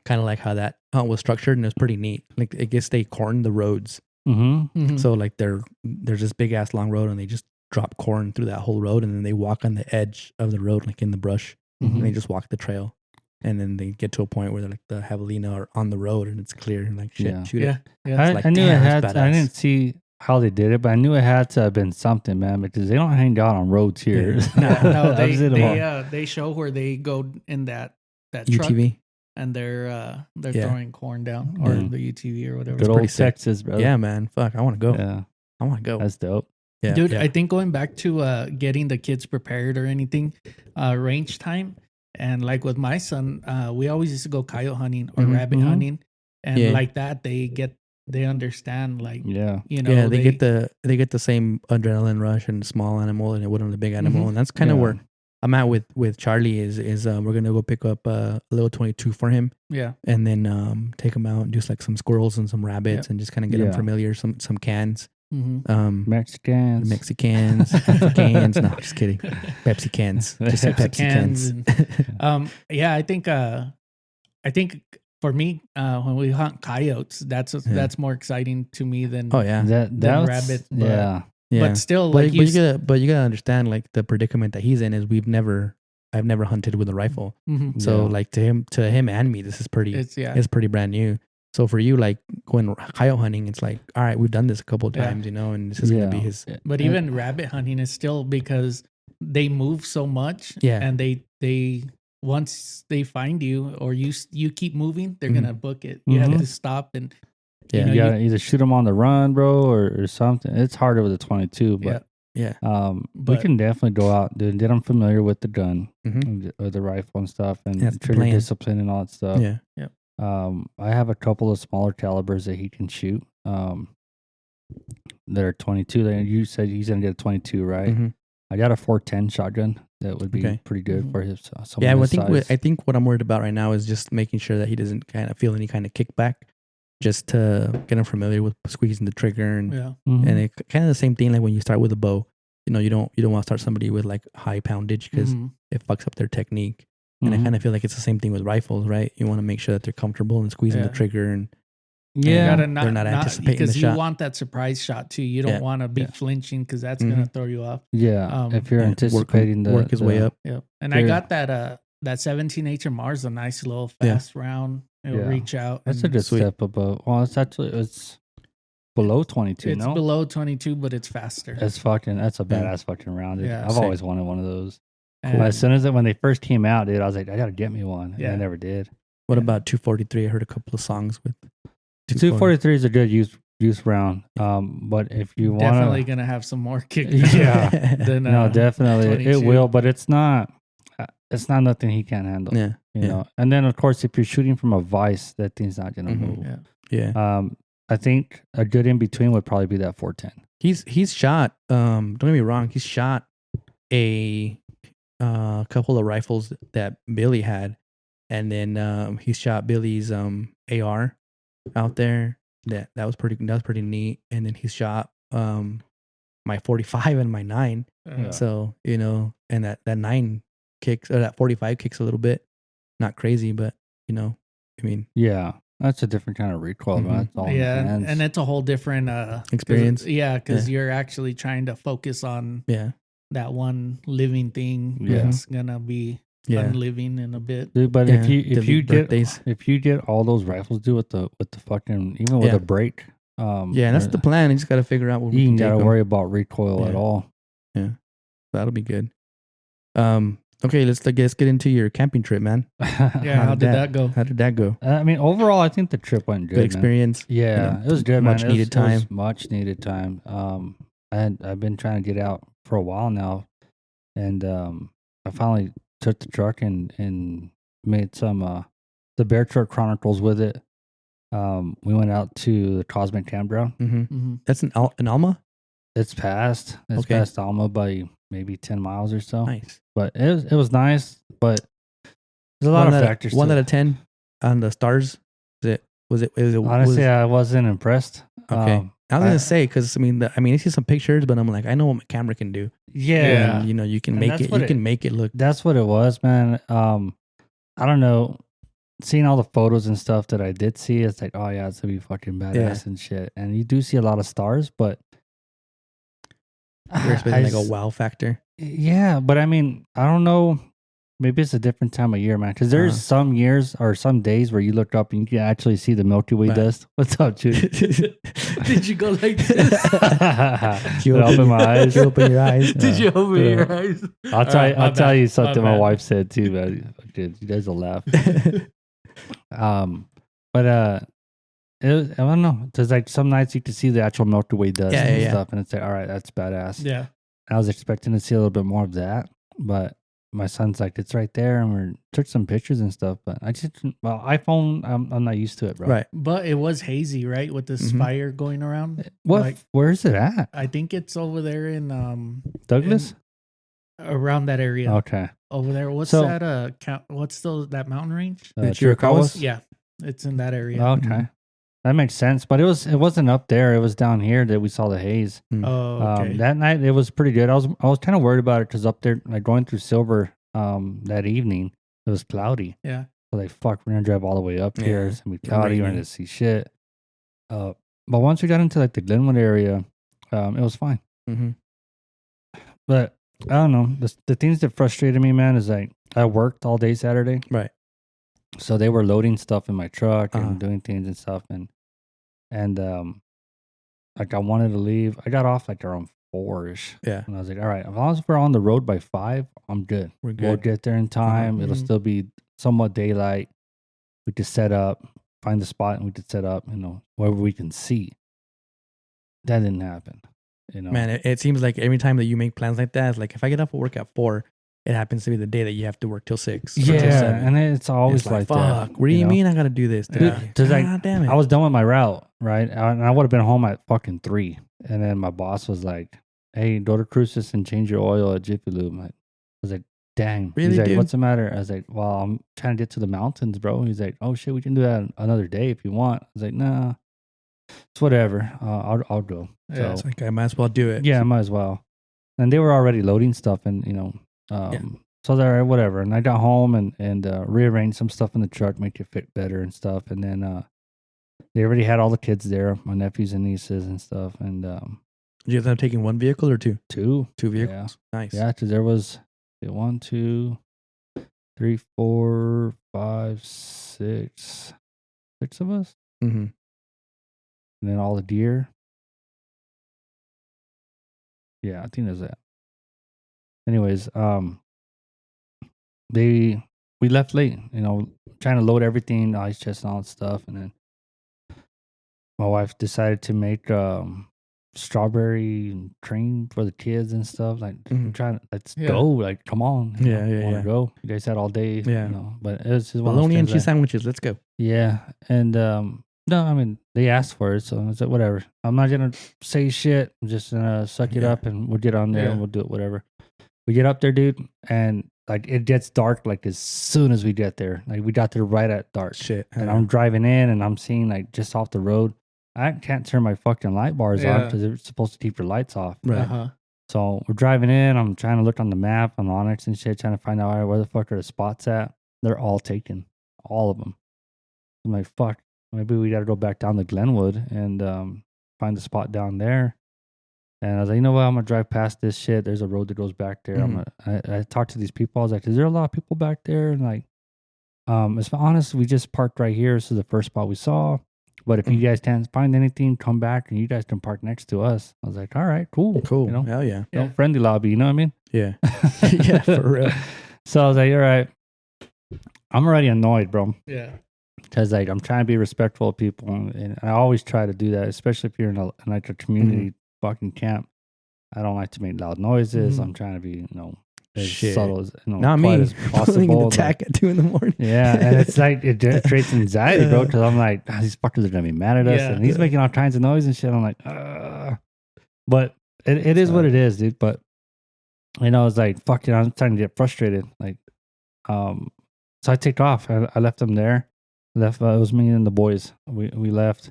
kind of like how that hunt was structured, and it was pretty neat. Like, I guess they corned the roads. So like there's this big ass long road, and they just drop corn through that whole road, and then they walk on the edge of the road, like in the brush, and they just walk the trail, and then they get to a point where they're like the javelina are on the road, and it's clear, and like shit, shoot it. I knew it had. I didn't see how they did it, but I knew it had to have been something, man, because they don't hang out on roads here. No, they show where they go in that UTV. Truck, and they're throwing corn down, or the UTV or whatever. Good old Texas, bro. Yeah, man. Fuck, I want to go. Yeah, I want to go. That's dope. Yeah, dude. I think going back to getting the kids prepared or anything, range time, and like with my son, we always used to go coyote hunting or rabbit hunting, and like that they understand, like they get the same adrenaline rush in a small animal and it would on a big animal, and that's kind of where I'm at with Charlie is we're gonna go pick up a little 22 for him, and then take him out and do like some squirrels and some rabbits and just kind of get him familiar, some cans. Mexicans, Africans. No, just kidding. Pepsi cans. Just say Pepsi cans. I think for me, when we hunt coyotes, that's more exciting to me than than rabbits. But still, but you gotta understand, like, the predicament that he's in is I've never hunted with a rifle, so like to him and me, this is it's pretty brand new. So for you, like going coyote hunting, it's like, all right, we've done this a couple of times, and this is gonna be his. But even rabbit hunting is still, because they move so much, and they once they find you or you keep moving, they're gonna book it. You have to stop and you gotta either shoot them on the run, bro, or something. It's harder with a 22, but we can definitely go out, dude, get them familiar with the gun, with the rifle and stuff, and trigger discipline and all that stuff. I have a couple of smaller calibers that he can shoot. That are 22. You said he's gonna get a 22, right? I got a 410 shotgun that would be pretty good for his. I think what I'm worried about right now is just making sure that he doesn't kind of feel any kind of kickback, just to get him familiar with squeezing the trigger and it kind of the same thing like when you start with a bow. You don't want to start somebody with like high poundage because it fucks up their technique. And I kind of feel like it's the same thing with rifles, right? You want to make sure that they're comfortable and squeezing the trigger and Yeah, they're not anticipating because the you shot. want that surprise shot too. You don't want to be flinching because that's gonna throw you off. Yeah, if you're anticipating work his way up. Yep. And I got that 17H Mars, a nice little fast round. It'll reach out. That's a good step above. Well, it's below 22. It's below 22, but it's faster. That's a badass fucking round. Yeah, I've always wanted one of those. And as soon as when they first came out, dude, I was like, I gotta get me one. And I never did. What about 243? I heard a couple of songs with 243 is a good use round. But if you want, definitely gonna have some more kick. Than, no, definitely 22. It will, but it's not nothing he can't handle. Yeah, you know. And then of course, if you're shooting from a vice, that thing's not gonna move. Yeah. I think a good in between would probably be that 410. He's shot. Don't get me wrong. He's shot a couple of rifles that Billy had, and then he shot Billy's AR out there. That was pretty neat. And then he shot my 45 and my 9. So and that 9 kicks, or that 45 kicks a little bit, not crazy, but I mean, yeah. That's a different kind of recoil, man. And it's a whole different experience. Because you're actually trying to focus on that one living thing that's gonna be unliving in a bit. Dude, but if you get all those rifles, dude, with the fucking even with a brake, and that's the plan. You just got to figure out what you ain't got to worry about recoil at all. Yeah, that'll be good. Okay, let's get into your camping trip, man. How did that go? How did that go? I mean, overall, I think the trip went good. Good experience. Yeah, it was good, much man. Needed time. Much needed time. I've been trying to get out for a while now, and I finally took the truck and made some the Bear Truck Chronicles with it. We went out to the Cosmic Campground. That's in Alma. It's past Alma by maybe 10 miles or so. Nice. But it was nice, but there's a lot of factors. 1 out of 10 on the stars. Was it? Honestly, I wasn't impressed. Okay. I was gonna say, because I see some pictures, but I'm like, I know what my camera can do. Yeah, and, you can make it. You can make it look. That's what it was, man. I don't know. Seeing all the photos and stuff that I did see, it's like, oh yeah, it's gonna be fucking badass and shit. And you do see a lot of stars, but you're expecting like a wow factor. Yeah, but I mean, I don't know. Maybe it's a different time of year, man. Because there's some years or some days where you look up and you can actually see the Milky Way dust. What's up, dude? Did you go like this? You open my eyes. You open your eyes. Did you open your eyes? I'll tell you something my wife said too, man. You guys will laugh. But I don't know. There's like some nights you can see the actual Milky Way dust and stuff, and it's like, all right, that's badass. Yeah. I was expecting to see a little bit more of that, but my son's like, it's right there, and we took some pictures and stuff. But iPhone, I'm not used to it, bro. Right. But it was hazy, right, with this fire going around. What? Where is it at? I think it's over there in Douglas, around that area. Okay. Over there. What's that? What's that mountain range? Chiricahuas? Yeah, it's in that area. Okay. That makes sense, but it wasn't up there. It was down here that we saw the haze. Oh, okay. That night it was pretty good. I was kind of worried about it because up there, like going through Silver, that evening it was cloudy. Yeah. So like, fuck, we're gonna drive all the way up here. It's gonna be cloudy. We're gonna see shit. But once we got into like the Glenwood area, it was fine. But I don't know. The things that frustrated me, man, is like I worked all day Saturday. Right. So they were loading stuff in my truck and doing things and stuff, and like I wanted to leave. I got off like around 4ish. Yeah. And I was like, all right, as long as we're on the road by 5, I'm good. We're good. We'll get there in time. It'll still be somewhat daylight. We could set up, find the spot, and we could set up, wherever we can see. That didn't happen. Man, it seems like every time that you make plans like that, it's like if I get off at work at 4, it happens to be the day that you have to work till 6. Yeah, and it's always like that. Fuck, what do you mean I got to do this today? God damn it. I was done with my route, right? And I would have been home at fucking 3. And then my boss was like, hey, go to Crucis and change your oil at Jiffy Lube. I was like, dang. Really, He's like, dude? what's the matter? I was like, well, I'm trying to get to the mountains, bro. He's like, oh, shit, we can do that another day if you want. I was like, nah, it's whatever. I'll go. Yeah, so, it's like I might as well do it. Yeah, I might as well. And they were already loading stuff and, so they're all right, whatever. And I got home and rearranged some stuff in the truck, make it fit better and stuff. And then they already had all the kids there, my nephews and nieces and stuff. And Did you end up taking one vehicle or two? two vehicles. Yeah. Nice. Yeah, because there was 1, 2, 3, 4, 5, 6 of us. Mm-hmm. And then all the deer. Yeah, I think that's that. Anyways, we left late, trying to load everything, ice chest and all that stuff, and then my wife decided to make strawberry cream for the kids and stuff. Like, let's go. Like, come on. Yeah. Go. You guys had all day. Yeah. But it was just bologna and cheese sandwiches. Let's go. Yeah. And no, I mean, they asked for it, so I said, whatever. I'm not going to say shit. I'm just going to suck it up, and we'll get on there and we'll do it, whatever. We get up there, dude, and like it gets dark like as soon as we get there. Like we got there right at dark. Shit. And I'm driving in and I'm seeing like just off the road. I can't turn my fucking light bars on because they're supposed to keep your lights off. Right. Uh-huh. So we're driving in. I'm trying to look on the map on Onyx and shit, trying to find out where the fuck are the spots at. They're all taken, all of them. I'm like, fuck. Maybe we got to go back down to Glenwood and find the spot down there. And I was like, you know what? I'm going to drive past this shit. There's a road that goes back there. Mm-hmm. I talked to these people. I was like, is there a lot of people back there? And like, as honest, we just parked right here. This is the first spot we saw. But if you guys can't find anything, come back and you guys can park next to us. I was like, all right, cool. Cool. Hell yeah. Friendly lobby, you know what I mean? Yeah. Yeah, for real. So I was like, all right. I'm already annoyed, bro. Yeah. Because like I'm trying to be respectful of people, and I always try to do that, especially if you're in a community fucking camp. I don't like to make loud noises. I'm trying to be, as subtle as not me as possible. Attack at 2 a.m. Yeah, and it's like it creates anxiety, bro. Because I'm like, these fuckers are gonna be mad at us, and he's making all kinds of noise and shit. I'm like, but it is what it is, dude. But it's like fucking. I'm starting to get frustrated. Like, so I take off. I left them there. It was me and the boys. We left.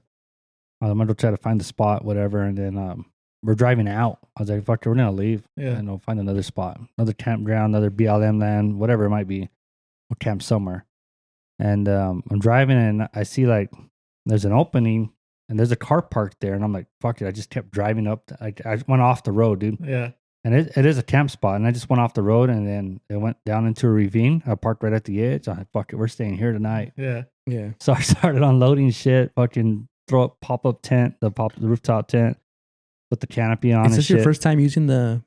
I'm gonna go try to find the spot, whatever, and then we're driving out. I was like, fuck it, we're gonna leave. Yeah. And find another spot, another campground, another BLM land, whatever it might be. We'll camp somewhere. And I'm driving and I see like there's an opening and there's a car parked there, and I'm like, fuck it. I just kept driving up. I went off the road, dude. Yeah. And it is a camp spot, and I just went off the road, and then it went down into a ravine. I parked right at the edge. I'm like, fuck it, we're staying here tonight. Yeah. Yeah. So I started unloading shit, fucking throw up pop-up tent, the rooftop tent, put the canopy on. Is this your first time using the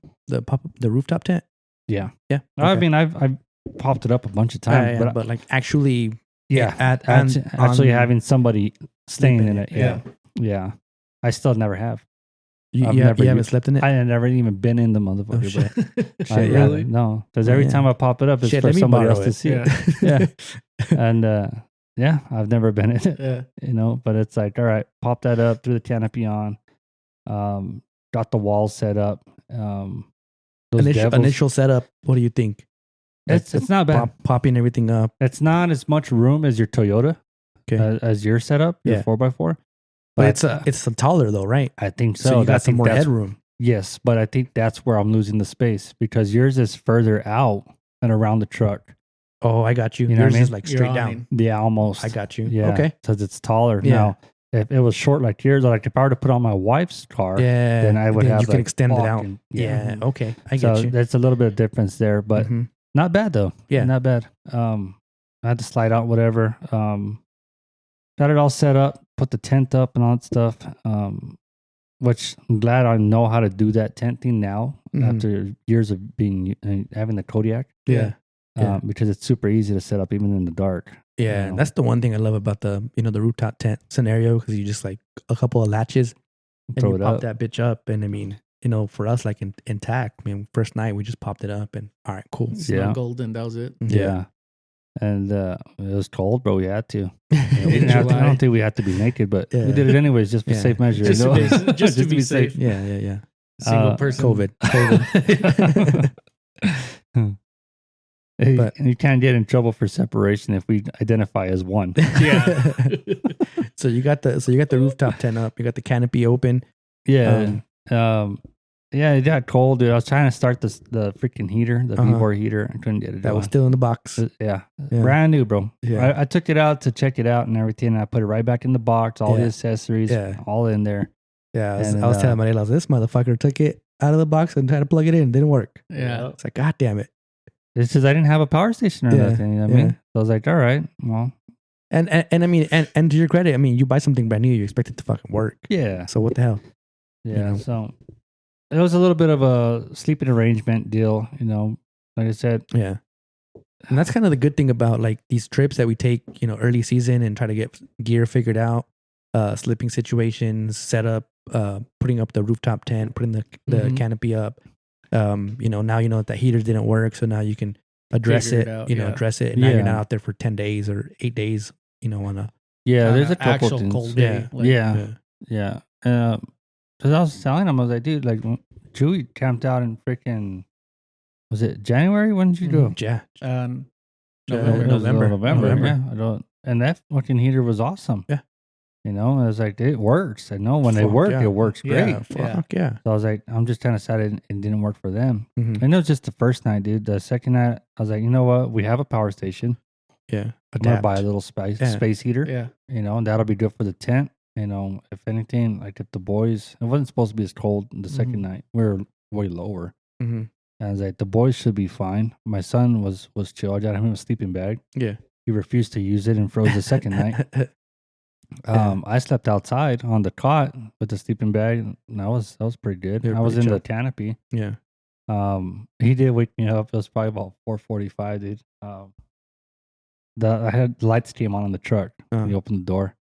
rooftop tent? Yeah. Yeah. Okay. I mean, I've popped it up a bunch of times, but like actually, actually having somebody staying in it. Yeah. Yeah. I still never have. You haven't slept in it? I had never even been in the motherfucker. Oh, shit, really? No, because every time I pop it up, it's for somebody else to see it. Yeah. And I've never been in it. Yeah. But it's like, all right, pop that up, threw the canopy on, got the walls set up. Initial setup, what do you think? It's not bad. Popping everything up. It's not as much room as your Toyota, as your setup, your 4x4. But it's taller though, right? I think so. So you got some more headroom. Yes, but I think that's where I'm losing the space because yours is further out and around the truck. Oh, I got you. You know yours what I mean? is like straight down. Yeah, almost. I got you. Yeah. Okay. Because it's taller. Yeah. Now, if it was short like yours, like if I were to put on my wife's car, then I would have. You can extend it out. Yeah. Okay. I get you. That's a little bit of difference there, but not bad though. Yeah. Not bad. I had to slide out whatever. Got it all set up, put the tent up and all that stuff. Which I'm glad I know how to do that tent thing now after years of having the Kodiak. Yeah. Because it's super easy to set up even in the dark. Yeah, and that's the one thing I love about the the rooftop tent scenario, because you just like a couple of latches and you pop that bitch up, and I mean, for us like intact. I mean, first night we just popped it up and all right, cool. Snuggled and that was it. Yeah. And it was cold, bro. We had to. We didn't have to. I don't think we had to be naked, but we did it anyways, just for safe measure. Just to be safe. Yeah. Single person. COVID. But you can't get in trouble for separation if we identify as one. Yeah. So you got the rooftop tent up. You got the canopy open. Yeah. Yeah, it got cold, dude. I was trying to start the freaking heater, the V4 heater. I couldn't get it. That was still in the box. Yeah. Brand new, bro. Yeah. I took it out to check it out and everything. And I put it right back in the box, all the accessories, all in there. Yeah, I was telling Mariela, this motherfucker took it out of the box and tried to plug it in. It didn't work. Yeah. It's like, God damn it. It's just I didn't have a power station or nothing. You know what I mean? So I was like, all right, well. And I mean, and to your credit, I mean, you buy something brand new, you expect it to fucking work. Yeah. So what the hell? Yeah. So it was a little bit of a sleeping arrangement deal, you know, like I said. Yeah. And that's kind of the good thing about like these trips that we take, you know, early season and try to get gear figured out, sleeping situations, set up, putting up the rooftop tent, putting the canopy up. You know, now you know that the heater didn't work, so now you can address it, address it, and now you're not out there for 10 days or 8 days, you know, on a there's a couple actual things. cold day. Yeah. Because I was telling him, I was like, dude, like Chewy camped out in freaking, was it January? When did you go? Yeah. November. Yeah. I don't, and that fucking heater was awesome. Yeah. You know, I was like, it works. I know when they work, it works great. Yeah. So I was like, I'm just kind of sad it didn't work for them. Mm-hmm. And it was just the first night, dude. The second night, I was like, you know what? We have a power station. Yeah. I'm going to buy a little space heater. Yeah. You know, and that'll be good for the tent. You know, if anything, like if the boys, it wasn't supposed to be as cold the second night. We were way lower. Mm-hmm. And I was like, the boys should be fine. My son was chill. I got him a sleeping bag. Yeah. He refused to use it and froze the second night. I slept outside on the cot with the sleeping bag. And that was pretty good. I was in the canopy. Yeah. He did wake me up. It was probably about 4:45, dude. I had lights came on in the truck. He opened the door.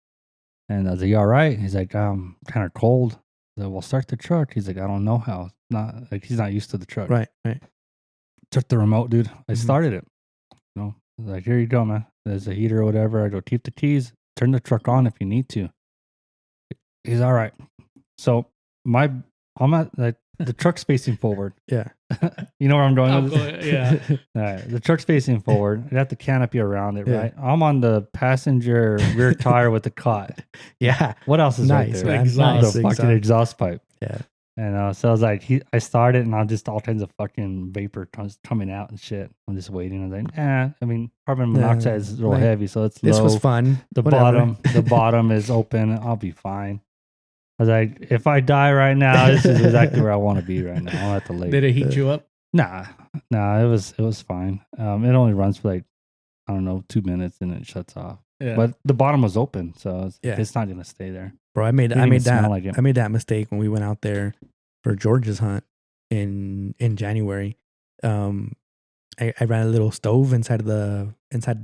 And I was like, you all right? He's like, kind of cold. I was like, well, start the truck. He's like, I don't know how. Not like he's not used to the truck. Right. Took the remote, dude. I started it. You know, I was like, here you go, man. There's a heater or whatever. I go, keep the keys. Turn the truck on if you need to. He's all right. So I'm at like the truck's facing forward. Yeah. You know where I'm going with this? Yeah. All right. The truck's facing forward. I got the canopy around it, right? I'm on the passenger rear tire with the cot. Yeah. What else is nice, right there? Exhaust. The fucking exhaust pipe. Yeah. And so I was like, I started and I'm just all kinds of fucking vapor coming out and shit. I'm just waiting. I was like, I mean, carbon monoxide is real heavy, so it's low. This was fun. The bottom is open. I'll be fine. I was like, if I die right now, this is exactly where I want to be right now. I'll have to lay. Did it heat you up? Nah, it was fine. It only runs for like, I don't know, 2 minutes and it shuts off. Yeah. But the bottom was open, so it's not gonna stay there. Bro, I made that mistake when we went out there for George's hunt in January. I ran a little stove inside the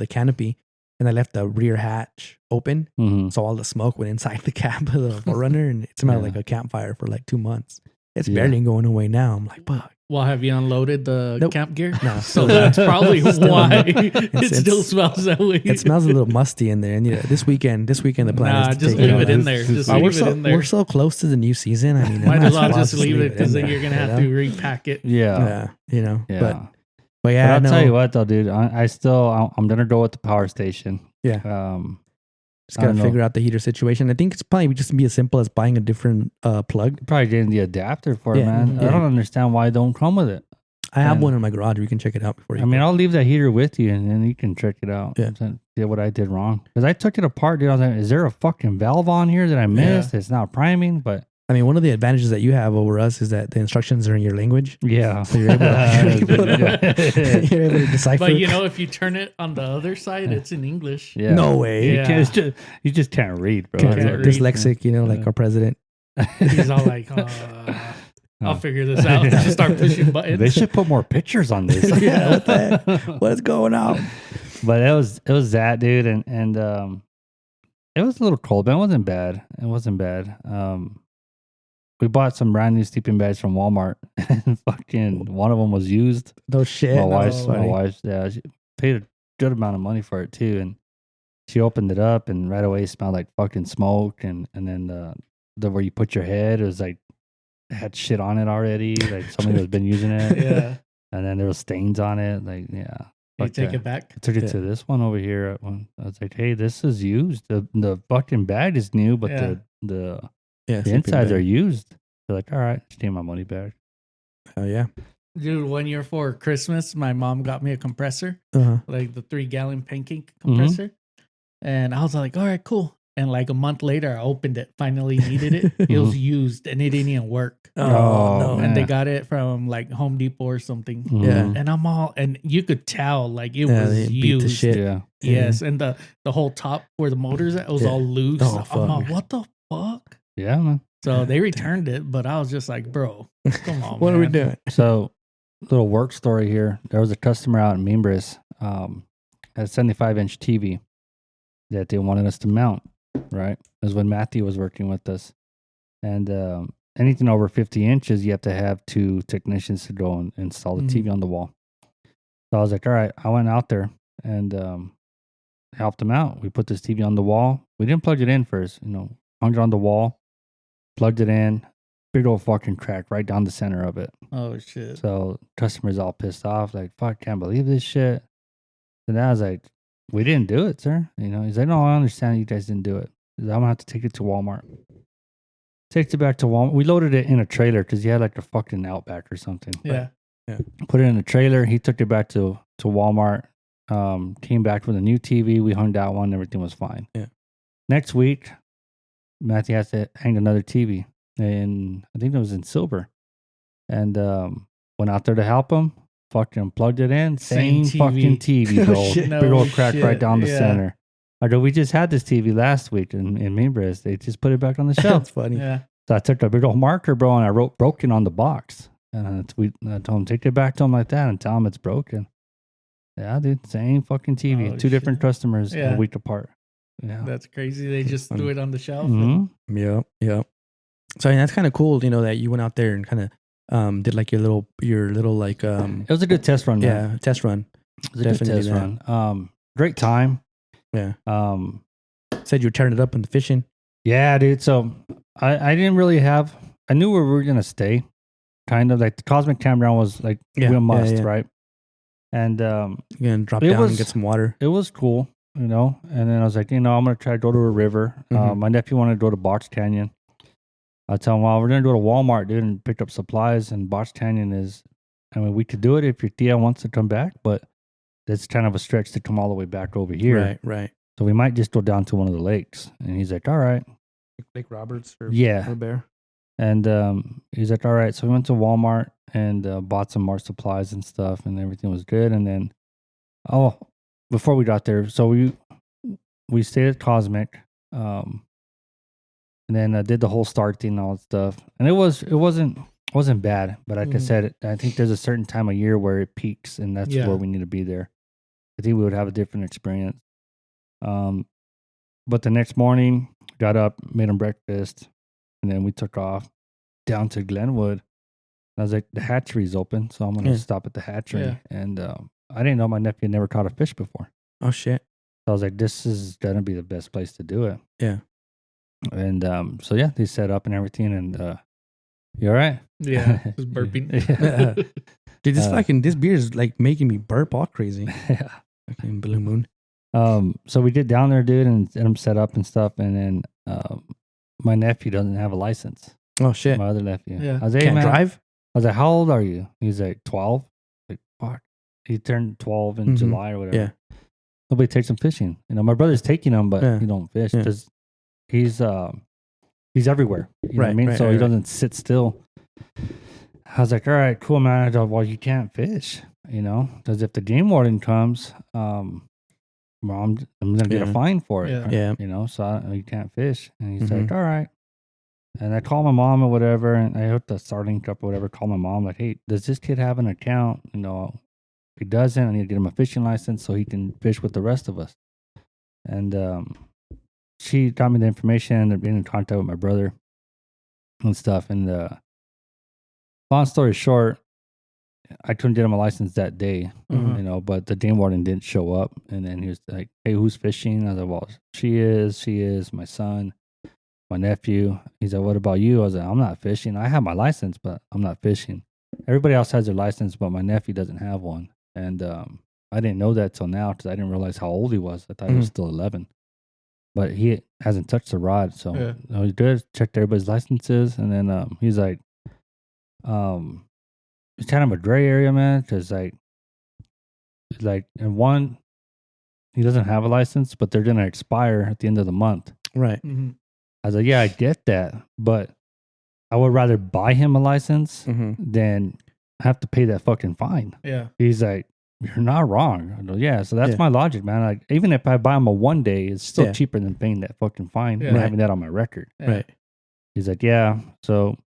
canopy, and I left the rear hatch open, so all the smoke went inside the cab of the 4Runner, and it smelled like a campfire for like 2 months. It's barely going away now. I'm like, fuck. Well, have you unloaded the camp gear? No. So that's probably why it still smells that way. It smells a little musty in there. And this weekend the plan is to just take leave it in there. Just leave it in there. We're so close to the new season. I mean, might as well just leave it because then you're gonna have to repack it. Yeah. But yeah, I'll tell you what though, dude. I'm gonna go with the power station. Yeah. Just gotta figure out the heater situation. I think it's probably just be as simple as buying a different plug. Probably getting the adapter for it, man. I don't understand why it don't come with it. I have one in my garage. We can check it out before you. I mean, I'll leave that heater with you, and then you can check it out. Yeah. See what I did wrong, because I took it apart, dude. I was like, "Is there a fucking valve on here that I missed? It's not priming." But I mean, one of the advantages that you have over us is that the instructions are in your language. Yeah, so you're able to decipher. But if you turn it on the other side, it's in English. Yeah. No way. Yeah. You just can't read, bro. Dyslexic, like our president. He's all like, I'll figure this out. Just start pushing buttons. They should put more pictures on this. Yeah, what the heck? What is going on? But it was that, dude, and it was a little cold, but it wasn't bad. We bought some brand new sleeping bags from Walmart, and fucking one of them was used. No shit. My wife, she paid a good amount of money for it too, and she opened it up, and right away it smelled like fucking smoke, and then the where you put your head, it was like it had shit on it already, like somebody has been using it. Yeah, and then there was stains on it, like yeah. You take it back? I took it to this one over here. I was like, hey, this is used. The fucking bag is new, but the insides are used. They're like, all right, just take my money back. Oh yeah. Dude, 1 year for Christmas, my mom got me a compressor, like the 3-gallon pancake compressor. And I was like, all right, cool. And like a month later, I opened it, finally needed it. It was used and it didn't even work. Oh, no. And they got it from like Home Depot or something. Yeah. And you could tell like it was used. The shit. Yeah. Yes. And the whole top where the motor's at, it was all loose. Oh, I'm like, what the fuck? Yeah, man. So they returned it, but I was just like, bro, come on, What man. are we doing? So, little work story here. There was a customer out in Mimbres, had a 75-inch TV that they wanted us to mount, right? It was when Matthew was working with us. And anything over 50 inches, you have to have 2 technicians to go and install the TV on the wall. So I was like, all right, I went out there and helped him out. We put this TV on the wall. We didn't plug it in first, hung it on the wall, plugged it in, big old fucking crack right down the center of it. Oh, shit. So customers all pissed off, like, fuck, can't believe this shit. And I was like, we didn't do it, sir. He's like, no, I understand you guys didn't do it. I'm going to have to take it to Walmart. Takes it back to Walmart. We loaded it in a trailer because he had like a fucking Outback or something. Yeah. Put it in a trailer. He took it back to Walmart. Came back with a new TV. We hung that one. Everything was fine. Yeah. Next week, Matthew has to hang another TV. And I think it was in silver. And went out there to help him. Fucking plugged it in. Same fucking TV, bro. Big old crack right down the center. I go, we just had this TV last week in Mimbres. They just put it back on the shelf. That's funny. Yeah. So I took a big old marker, bro, and I wrote broken on the box. And I told him, take it back to him like that and tell him it's broken. Yeah, dude. Same fucking TV. 2 different customers a week apart. Yeah. That's crazy. They just threw it on the shelf. Mm-hmm. Yep. So I mean, that's kind of cool, that you went out there and kind of did like your little like it was a good test run, man. Yeah, test run. It was a good test run. Great time. Yeah. Said you were tearing it up in the fishing. Yeah, dude. So I didn't really have. I knew where we were gonna stay. Kind of like the Cosmic Campground was like we must, right? And you're gonna drop down and get some water. It was cool, And then I was like, I'm gonna try to go to a river. My nephew wanted to go to Box Canyon. I tell him, well, we're gonna go to Walmart, dude, and pick up supplies. And Box Canyon is, we could do it if your tia wants to come back, but it's kind of a stretch to come all the way back over here. Right. So we might just go down to one of the lakes. And he's like, all right. Lake Roberts or Bear. And he's like, all right. So we went to Walmart and bought some more supplies and stuff, and everything was good. And then, before we got there, so we stayed at Cosmic, and then I did the whole start thing and all that stuff. And it wasn't bad, but like I said, I think there's a certain time of year where it peaks, and that's where we need to be there. I think we would have a different experience. But the next morning, got up, made them breakfast, and then we took off down to Glenwood. I was like, the hatchery's open, so I'm gonna stop at the hatchery. Yeah. And I didn't know my nephew had never caught a fish before. Oh shit! So I was like, this is gonna be the best place to do it. Yeah. And so they set up and everything, and you all right? Yeah, just burping. Dude, this beer is like making me burp all crazy. Yeah. Fucking Blue Moon. So we get down there, dude, and get them set up and stuff, and then my nephew doesn't have a license. Oh shit! My other nephew. Yeah. I was like, Can't drive. I was like, how old are you? He's like 12. Like, fuck. He turned 12 in July or whatever. Yeah. Nobody takes him fishing. My brother's taking him, but he don't fish because he's everywhere. You know what I mean? So he doesn't sit still. I was like, all right, cool, man. I go, well, you can't fish, because if the game warden comes, I'm gonna get a fine for it. Yeah. So you can't fish. And he's like, all right. And I call my mom or whatever, and I hooked the Starlink up or whatever. Call my mom, like, hey, does this kid have an account? If he doesn't, I need to get him a fishing license so he can fish with the rest of us. And she got me the information and been in contact with my brother and stuff. And long story short, I couldn't get him a license that day, but the game warden didn't show up. And then he was like, hey, who's fishing? I was like, well, she is, my son, my nephew. He's like, what about you? I was like, I'm not fishing. I have my license, but I'm not fishing. Everybody else has their license, but my nephew doesn't have one. And I didn't know that till now because I didn't realize how old he was. I thought he was still 11. But he hasn't touched the rod. So he's good. Checked everybody's licenses. And then he's like, it's kind of a gray area, man, because like and one, he doesn't have a license, but they're gonna expire at the end of the month. Right. Mm-hmm. I was like, yeah, I get that, but I would rather buy him a license Mm-hmm. than have to pay that fucking fine. Yeah. He's like, you're not wrong. I go, yeah, so that's my logic, man. Like, even if I buy him a 1 day, it's still cheaper than paying that fucking fine and having that on my record. Yeah. Right. He's like, yeah. So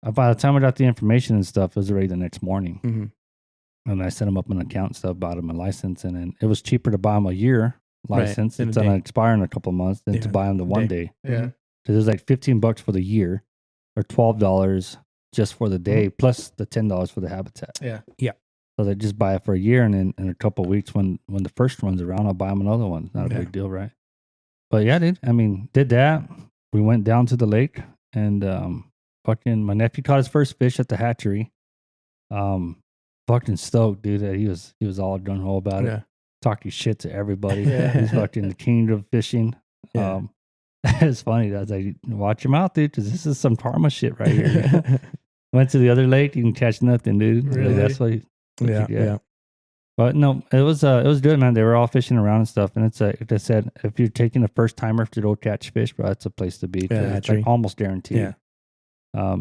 by the time I got the information and stuff, it was already the next morning. Mm-hmm. And I set him up an account and stuff, bought him a license, and then it was cheaper to buy him a year license. Right. It's going to expire in a couple of months than to buy him the 1 day. Yeah. So it was like $15 for the year, or $12 just for the day, plus the $10 for the habitat. Yeah. Yeah. So they just buy it for a year, and then in a couple of weeks, when the first one's around, I'll buy them another one. Not a big deal, right? But yeah, dude. I mean, did that. We went down to the lake, and fucking my nephew caught his first fish at the hatchery. Fucking stoked, dude. That he was all gung ho about it. Talking shit to everybody. He's fucking the king of fishing. Yeah. It's funny. I was like, watch your mouth, dude, because this is some karma shit right here. Went to the other lake, you can catch nothing, dude. Really? Like, that's what Yeah. But no, it was good, man. They were all fishing around and stuff. And it's like I said, if you're taking a first timer to go catch fish, bro, that's a place to be. It's like almost guaranteed. Yeah.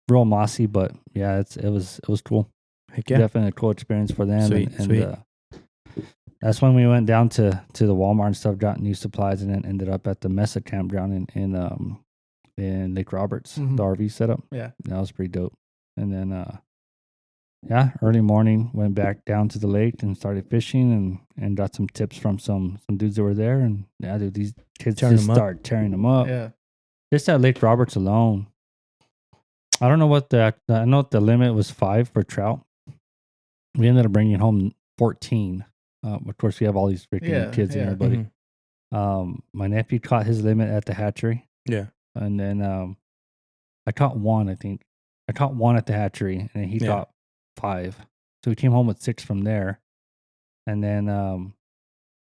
Real mossy, but yeah, it was cool. Heck yeah. Definitely a cool experience for them. Sweet. That's when we went down to the Walmart and stuff, got new supplies, and then ended up at the Mesa campground in Lake Roberts, the RV setup. Yeah. That was pretty dope. And then early morning, went back down to the lake and started fishing and got some tips from some dudes that were there. And yeah, dude, these kids just start tearing them up. Yeah. Just at Lake Roberts alone. I don't know I know the limit was 5 for trout. We ended up bringing home 14. Of course, we have all these freaking kids and everybody. My nephew caught his limit at the hatchery. Yeah. And then I caught one, I think. I caught one at the hatchery, and he caught 5. So we came home with 6 from there. And then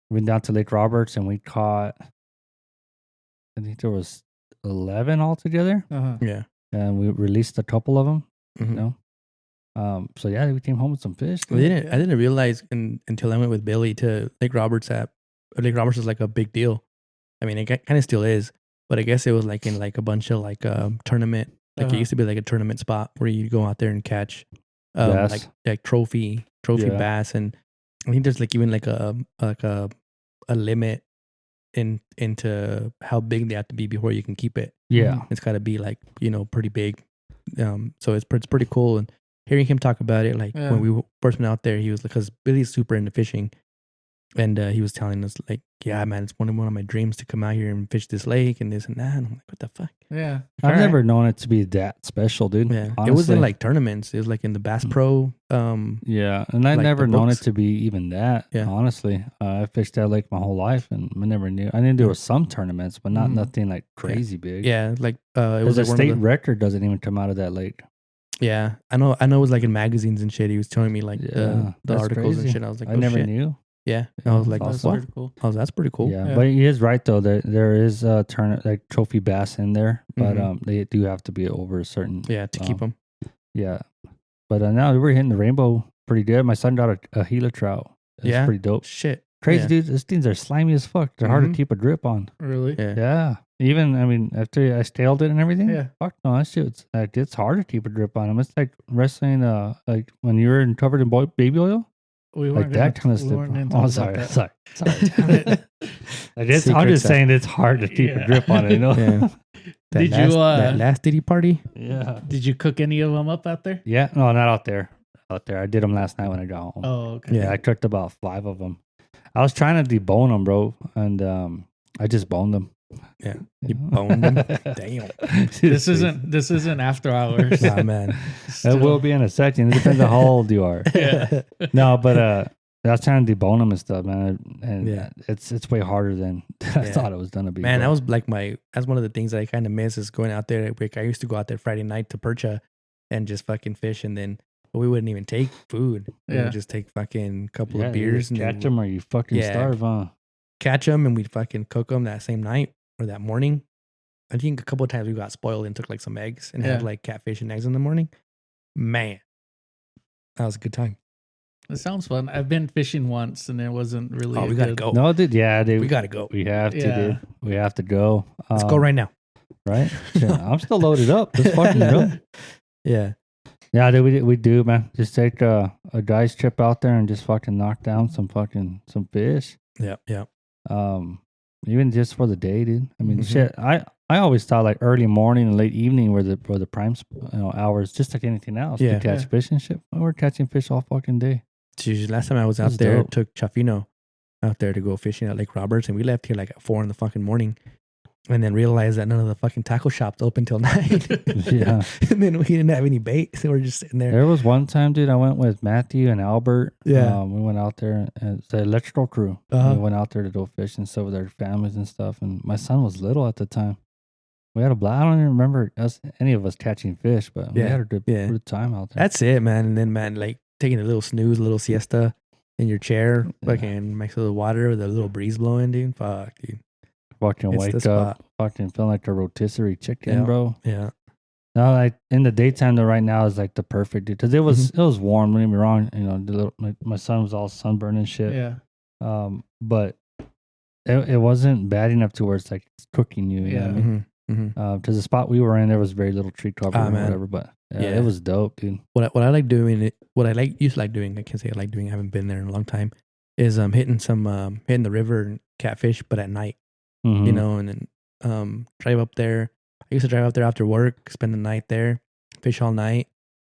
we went down to Lake Roberts, and we caught, I think there was 11 altogether. Yeah. And we released a couple of them, Mm-hmm. you know. So yeah, we came home with some fish. I didn't realize until I went with Billy to Lake Roberts. Lake Roberts is like a big deal. I mean, it kind of still is, but I guess it was like in like a bunch of like tournament. Like it used to be like a tournament spot where you go out there and catch like trophy bass, and I think there's like even like a limit into how big they have to be before you can keep it. Yeah, it's got to be like pretty big. So it's pretty cool. And hearing him talk about it, like when we first went out there, he was like, because Billy's super into fishing, and he was telling us like, yeah, man, it's one of my dreams to come out here and fish this lake and this and that. And I'm like, what the fuck? Yeah, I've never known it to be that special, dude. Yeah, honestly. It was in like tournaments. It was like in the Bass Pro. Yeah, and I've like never known it to be even that. Yeah. Honestly, I fished that lake my whole life, and I never knew. I knew there were some tournaments, but not nothing like crazy big. Yeah, like it was a like state record doesn't even come out of that lake. Yeah, I know. It was like in magazines and shit. He was telling me like the articles and shit. I was like, I never knew. Yeah, I was like, that's what? pretty cool. Oh, that's pretty cool. Yeah, but he is right though. There is a like trophy bass in there, but they do have to be over a certain. Yeah, to keep them. Yeah, but now we're hitting the rainbow pretty good. My son got a Gila trout. It's pretty dope. Shit, crazy dude. These things are slimy as fuck. They're hard to keep a grip on. Really? Yeah. Even, I mean, after I scaled it and everything, yeah. Fuck no, that shit's like, it's hard to keep a grip on them. It's like wrestling, like when you're covered in baby oil. We like that kind of stuff. Oh, sorry. I'm just saying it's hard to keep a grip on it, you know? Yeah. That last Diddy party? Yeah. Did you cook any of them up out there? Yeah. No, not out there. Out there. I did them last night when I got home. Oh, okay. Yeah, I cooked about 5 of them. I was trying to debone them, bro, and I just boned them. Yeah, you boned them. Damn. This isn't after hours. Nah, man. It will be in a second. It depends on how old you are. Yeah. No, but I was trying to debone them and stuff, man. And it's way harder than I thought it was gonna be. Man, that was like that's one of the things that I kind of miss is going out there. Like, I used to go out there Friday night to Percha and just fucking fish, and then we wouldn't even take food. We would just take fucking couple of beers and catch them, or you fucking starve, huh? Catch them, and we'd fucking cook them that same night or that morning. I think a couple of times we got spoiled and took like some eggs and had like catfish and eggs in the morning. Man, That was a good time. It sounds fun. I've been fishing once and it wasn't really. Oh, we gotta go. No, dude. Yeah, dude. We gotta go. We have to, dude. We have to go. Let's go right now. Right? I'm still loaded up. Let's fucking go. Yeah. Yeah, dude, we do, man. Just take a guy's trip out there and just fucking knock down some fish. Yeah, yeah. Even just for the day, dude. I mean, shit. I always thought like early morning and late evening were the prime hours, just like anything else to catch fish and shit. We're catching fish all fucking day. Jeez, last time I was out there, took Chafino out there to go fishing at Lake Roberts, and we left here like at 4 a.m, and then realized that none of the fucking taco shops open till 9. Yeah, and then we didn't have any bait, so we're just sitting there. There was one time, dude, I went with Matthew and Albert. Yeah, we went out there, and it's the electrical crew. We went out there to go fish and stuff with their families and stuff. And my son was little at the time. We had a blast. I don't even remember any of us catching fish, but we had a good time out there. That's it, man. And then, man, like taking a little snooze, a little siesta in your chair, fucking next to the water with a little breeze blowing, dude. Fuck, dude. Fucking wake up, fucking feeling like a rotisserie chicken, bro. Yeah. No, like in the daytime though, right now is like the perfect, dude, because it was warm. Don't get me wrong, you know, my son was all sunburned and shit. Yeah. But it wasn't bad enough to where it's like it's cooking you. You know what I mean? Because the spot we were in, there was very little tree cover or whatever. But it was dope, dude. What I like doing, used to like doing, I can't say I like doing, I haven't been there in a long time, is hitting the river and catfish, but at night. You know, and then drive up there. I used to drive up there after work, spend the night there, fish all night,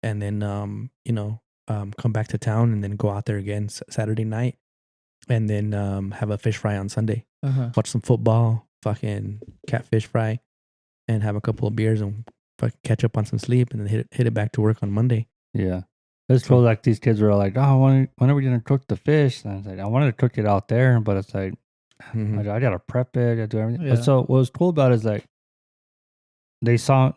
and then come back to town and then go out there again Saturday night, and then have a fish fry on Sunday. Watch some football, fucking catfish fry, and have a couple of beers and fucking catch up on some sleep, and then hit it back to work on Monday. Yeah. It's cool. Like these kids were like, "Oh, when are we gonna cook the fish?" And I was like, "I wanted to cook it out there, but it's like." I gotta prep it. I gotta do everything. Yeah. So what was cool about it is like they saw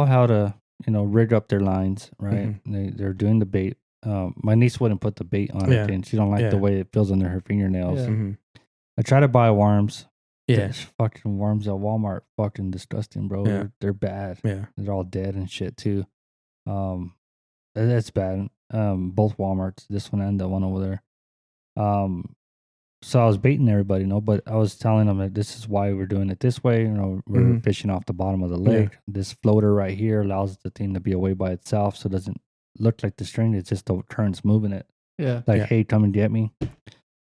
how to rig up their lines, right? They're doing the bait. My niece wouldn't put the bait on it, and she don't like the way it feels under her fingernails. I try to buy worms. There's fucking worms at Walmart, fucking disgusting, bro. Yeah. They're bad. Yeah, they're all dead and shit too. That's bad. Both Walmarts, this one and the one over there. So I was baiting everybody, but I was telling them that this is why we're doing it this way. We're fishing off the bottom of the lake. This floater right here allows the thing to be away by itself, so it doesn't look like the string. It's just the current's moving it. Yeah. Like, hey, come and get me.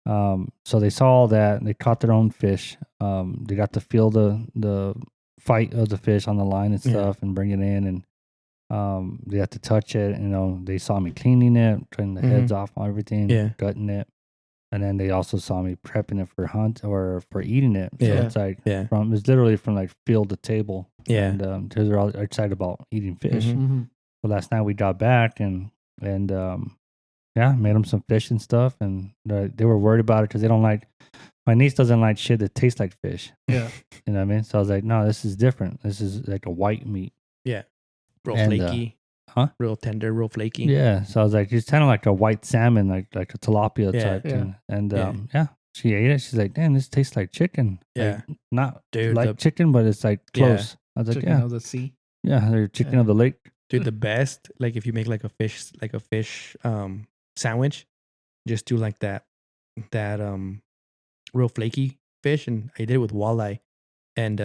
So they saw all that. They caught their own fish. They got to feel the fight of the fish on the line and stuff, and bring it in, and they had to touch it. They saw me cleaning it, cutting the heads off on everything, gutting it. And then they also saw me prepping it for hunt or for eating it. So it's like it's literally from like field to table. Yeah. And because they're all excited about eating fish. So last night we got back and made them some fish and stuff. And they were worried about it because they don't like, my niece doesn't like shit that tastes like fish. Yeah. You know what I mean? So I was like, no, this is different. This is like a white meat. Yeah. Real flaky. Real tender, real flaky. Yeah. So I was like, it's kind of like a white salmon, like a tilapia type thing. And she ate it. She's like, damn, this tastes like chicken. Yeah. Like, not like chicken, but it's like close. I was like, chicken of the sea. Yeah, they're chicken of the lake. Dude, the best, like if you make like a fish sandwich, just do like that real flaky fish. And I did it with walleye and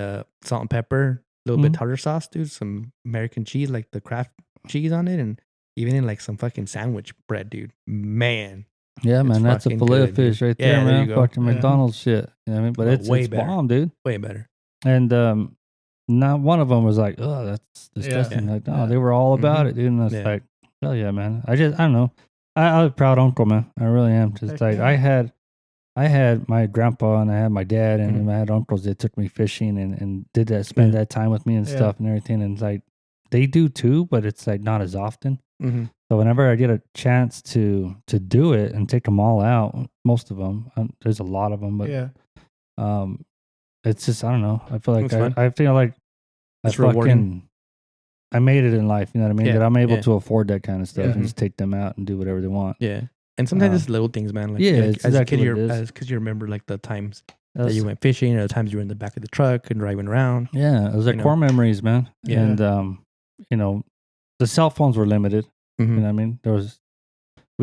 salt and pepper, a little bit tartar sauce, dude, some American cheese, like the Kraft cheese on it, and even in like some fucking sandwich bread, dude. Man. Yeah, man, that's a fillet of fish right there, man. Fucking McDonald's shit. You know what I mean? But it's bomb, dude. Way better. And not one of them was like, oh, that's disgusting. Like, no, they were all about it, dude. And I was like, hell yeah, man. I don't know. I was a proud uncle, man. I really am. Just like I had my grandpa and I had my dad and I had uncles that took me fishing and did that, spend that time with me and stuff and everything. And like they do too, but it's like not as often. So whenever I get a chance to do it and take them all out, most of them, there's a lot of them, but it's just, I don't know. I feel like I feel like it's rewarding. I made it in life, you know what I mean? That I'm able to afford that kind of stuff and just take them out and do whatever they want. Yeah. And sometimes it's little things, man. Like, as a kid, because you remember like the times that you went fishing or the times you were in the back of the truck and driving around. Yeah. It was like core memories, man. Yeah. And, the cell phones were limited. You know what I mean? There was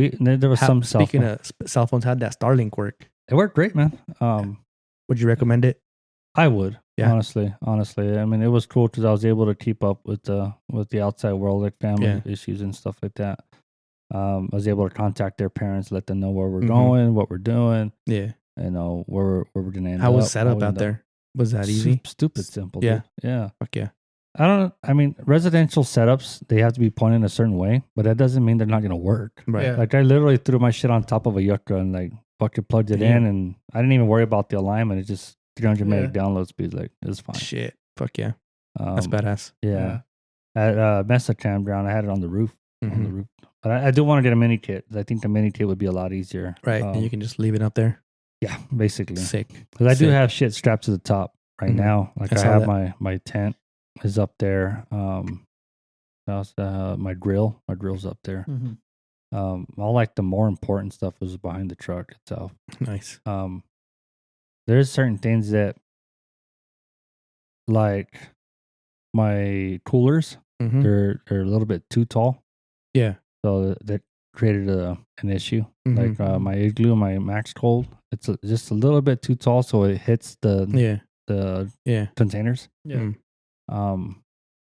There was some speaking of cell phones, how'd that Starlink work? It worked great, man. Would you recommend it? I would. Yeah. Honestly. I mean, it was cool because I was able to keep up with the outside world, like family issues and stuff like that. I was able to contact their parents, let them know where we're going, what we're doing. Yeah. You know, where we're going to end up. How was set up out there? Was that easy? Stupid simple. Yeah. Dude. Yeah. Fuck yeah. I mean, residential setups, they have to be pointed a certain way, but that doesn't mean they're not going to work. Right. Yeah. Like, I literally threw my shit on top of a yucca and, like, fucking plugged it in, and I didn't even worry about the alignment. It just 300 meg download speed. Like, it was fine. Shit. Fuck yeah. That's badass. Yeah. At Mesa Campground, I had it on the roof. On the roof. But I do want to get a mini kit. I think the mini kit would be a lot easier. Right. And you can just leave it up there. Yeah, basically. Sick. Because I do have shit strapped to the top right now. Like, I have my tent is up there. My drill. My drill's up there. All like the more important stuff was behind the truck itself. Nice. There's certain things that, like my coolers, they're a little bit too tall. Yeah. So that created an issue. Like my igloo, my max cold, it's just a little bit too tall, so it hits the containers. Yeah.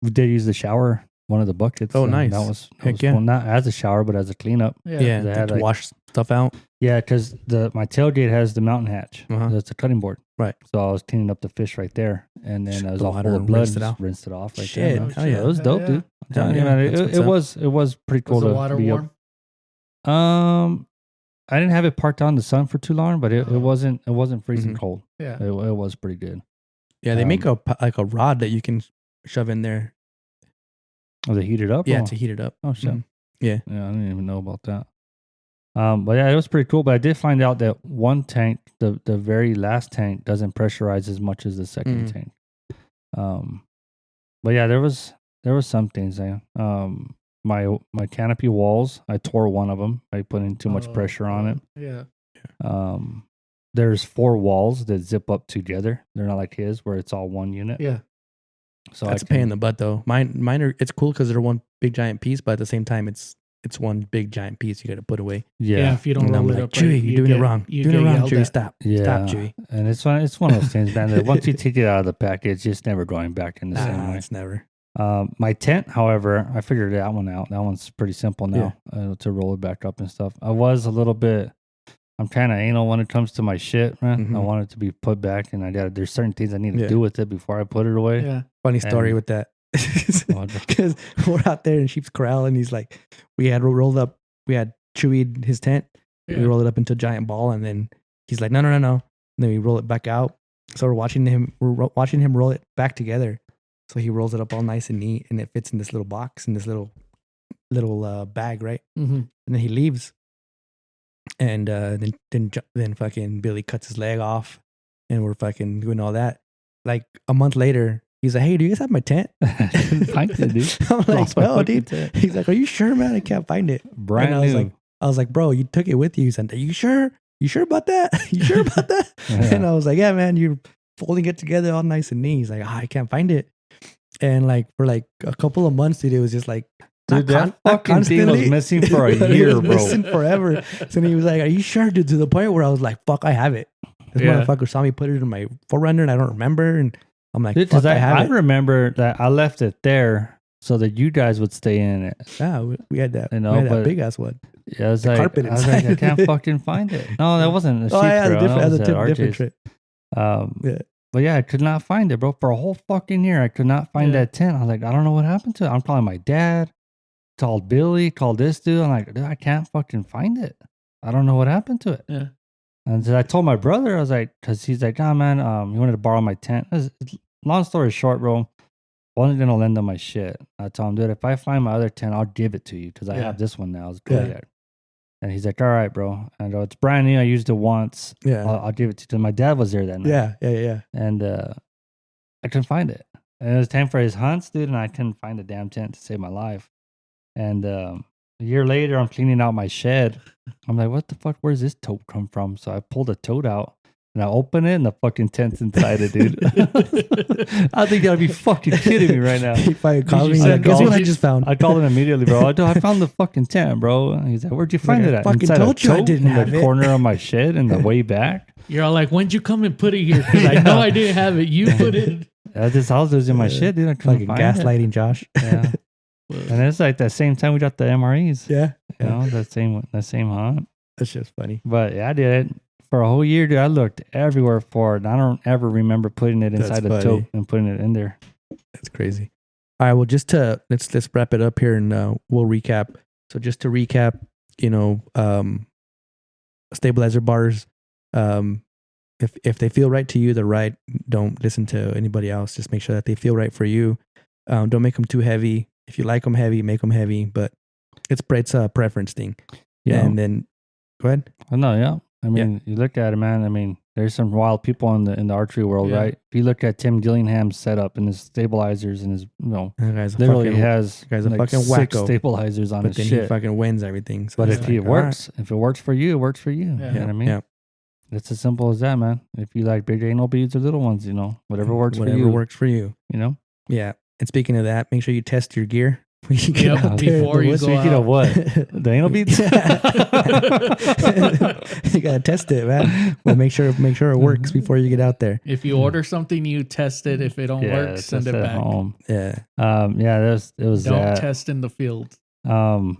We did use the shower, one of the buckets. Oh, nice. That was well, not as a shower, but as a cleanup. Yeah. They had to wash stuff out. Yeah, because my tailgate has the mountain hatch. That's a cutting board. Right. So I was cleaning up the fish right there, and then I was all water full of blood. rinsed it off. Right Shit. there. Hell yeah. It was dope, dude. I'm telling you, man. It was pretty cool. Was the water warm? I didn't have it parked out in the sun for too long, but it wasn't freezing cold. Yeah. It was pretty good. Yeah, they make a rod that you can shove in there. Oh, they heat it up? Yeah, to heat it up. Oh, shit. Yeah. Yeah, I didn't even know about that. But yeah, it was pretty cool. But I did find out that one tank, the very last tank, doesn't pressurize as much as the second tank. But yeah, there was some things there. My canopy walls, I tore one of them. I put in too much pressure on it. Yeah. There's 4 walls that zip up together. They're not like his, where it's all one unit. Yeah. So that's a pain in the butt, though. Mine are. It's cool because they're one big giant piece, but at the same time, it's one big giant piece you got to put away. Yeah. If you don't roll it up, Chewy, you're doing it wrong. You're doing it wrong, Chewy. Stop. Yeah. Stop, Chewy. And it's one of those things, man. That once you take it out of the package, it's just never going back in the same way. It's never. My tent, however, I figured that one out. That one's pretty simple now to roll it back up and stuff. I was a little bit. I'm kind of anal when it comes to my shit, man. I want it to be put back, and there's certain things I need to do with it before I put it away. Yeah. Funny story with that. Because we're out there in Sheep's Corral, and he's like, we had Chewy his tent. We rolled it up into a giant ball, and then he's like, no. And then we roll it back out. So we're watching him roll it back together. So he rolls it up all nice and neat, and it fits in this little box, in this little bag, right? And then he leaves, and then fucking Billy cuts his leg off, and we're fucking doing all that. Like a month later, he's like, "Hey, do you guys have my tent?" Find it, dude. I'm like, "No, dude." He's like, "Are you sure, man? I can't find it." Brand new. I was like, "Bro, you took it with you." He said, "Are you sure? You sure about that? You sure about that?" And I was like, "Yeah, man. You're folding it together all nice and neat." He's like, "I can't find it." And like for like a couple of months, dude, it was just like, dude, that fucking thing was missing for a year, bro. Missing forever. So he was like, "Are you sure, dude?" To the point where I was like, "Fuck, I have it." This motherfucker saw me put it in my Forerunner, and I don't remember. And I'm like, dude, "Fuck, I have it." I remember that I left it there so that you guys would stay in it. Yeah, we had that. You know, we had that big ass one. Yeah, I was like, I can't fucking find it. No, that wasn't a sheep trail. That was different trip. But yeah, I could not find it, bro. For a whole fucking year, I could not find that tent. I was like, I don't know what happened to it. I'm calling my dad, called Billy, called this dude. I'm like, dude, I can't fucking find it. I don't know what happened to it. Yeah. And so I told my brother, I was like, because he's like, oh man, he wanted to borrow my tent. Long story short, bro, I wasn't going to lend him my shit. I told him, dude, if I find my other tent, I'll give it to you because I have this one now. It's good. Yeah. And he's like, all right, bro. And it's brand new. I used it once. Yeah. I'll give it to you. My dad was there that night. Yeah. And I couldn't find it. And it was time for his hunts, dude, and I couldn't find the damn tent to save my life. And a year later, I'm cleaning out my shed. I'm like, what the fuck? Where's this tote come from? So I pulled a tote out. And I open it and the fucking tent's inside it, dude. I think you gotta be fucking kidding me right now. He probably called me. I Like, guess called- what I just found? I called him immediately, bro. I found the fucking tent, bro. And he's like, where'd you find Like, it I at? fucking Inside told a you I tote didn't in have the it. corner of my shed in the way back. You're all like, when'd you come and put it here? Because I know I didn't have it. You put it. This house was in my shit, dude. I couldn't Fucking find it. gaslighting, Josh. Yeah. And it's like that same time we got the MREs. Yeah. You know, that same hunt. That's just funny. But yeah, I did it for a whole year, dude. I looked everywhere for it. And I don't ever remember putting it inside That's a tote funny. and putting it in there. That's crazy. All right. Well, just to let's wrap it up here and we'll recap. So just to recap, stabilizer bars. If they feel right to you, they're right. Don't listen to anybody else. Just make sure that they feel right for you. Don't make them too heavy. If you like them heavy, make them heavy. But it's a preference thing. Yeah. And then go ahead. Oh, no, yeah. I mean, you look at it, man. I mean, there's some wild people in the archery world, right? If you look at Tim Gillingham's setup and his stabilizers and his, That guy's a literally fucking, has guy's a like fucking 6 wacko. stabilizers on But his then shit. he fucking wins everything. So But it's if like, it all works, if it works for you, it works for you. Yeah. You know what I mean? Yeah. It's as simple as that, man. If you like big anal beads or little ones, whatever works for you. Whatever works for you. You know? Yeah. And speaking of that, make sure you test your gear. When you get Yep, out there. before you go Speaking of out. what? The anal beads? You gotta test it, man. But make sure it works before you get out there. If you order something, you test it. If it don't work, send test it at back. home. Yeah. It was Don't that. test in the field. Yeah,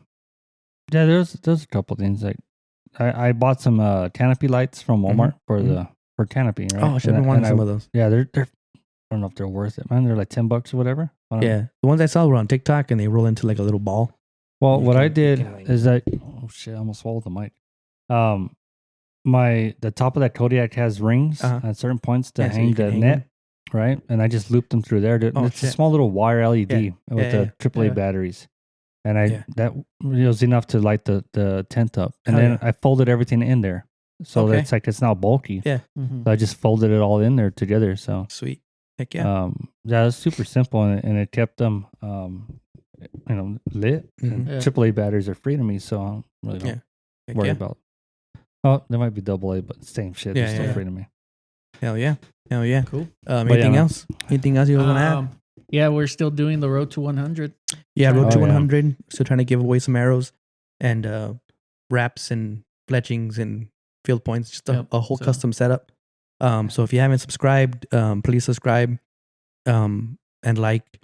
there's a couple things like I bought some canopy lights from Walmart for canopy, right? Oh, I should have been wanting some of those. Yeah, they're I don't know if they're worth it, man. They're like $10 or whatever. Yeah. The ones I saw were on TikTok and they roll into like a little ball. Well, You what can- I you did can, like- is that I almost swallowed the mic. The top of that Kodiak has rings at certain points to Yeah, so hang you the can hang net, them. right? And I just looped them through there. Oh, It's a shit. small little wire LED with Yeah, the AAA yeah. batteries, and Yeah. that was enough to light the tent up. And Hell then I folded everything in there, so Okay. it's like it's now bulky. Yeah. Mhm. So I just folded it all in there together. So Sweet. Heck yeah. yeah, it's super simple, and it kept them lit. And Yeah. AAA batteries are free to me, so I don't really Yeah. Heck worry yeah. about. Oh, there might be AA, but same shit. Yeah, They're still yeah. free to me. Hell yeah. Hell yeah. Cool. Anything man. else? Anything else you guys want to add? Yeah, we're still doing the road to 100. Yeah, Road Oh, to yeah. 100. Still trying to give away some arrows and wraps and fletchings and field points. Just Yep. a whole So- custom setup. So if you haven't subscribed, please subscribe and like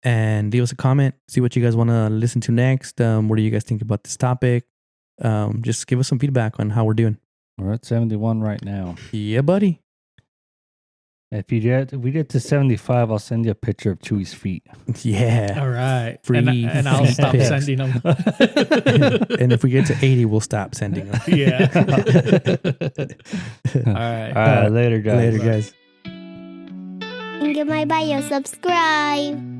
and leave us a comment. See what you guys want to listen to next. What do you guys think about this topic? Just give us some feedback on how we're doing. We're at 71 right now. Yeah, buddy. If we get to 75, I'll send you a picture of Chewy's feet. Yeah. All right. Free and I'll feet stop pics. sending them. And if we get to 80, we'll stop sending them. Yeah. All right. All right, later, guys. Later, guys. Link in my bio. Subscribe.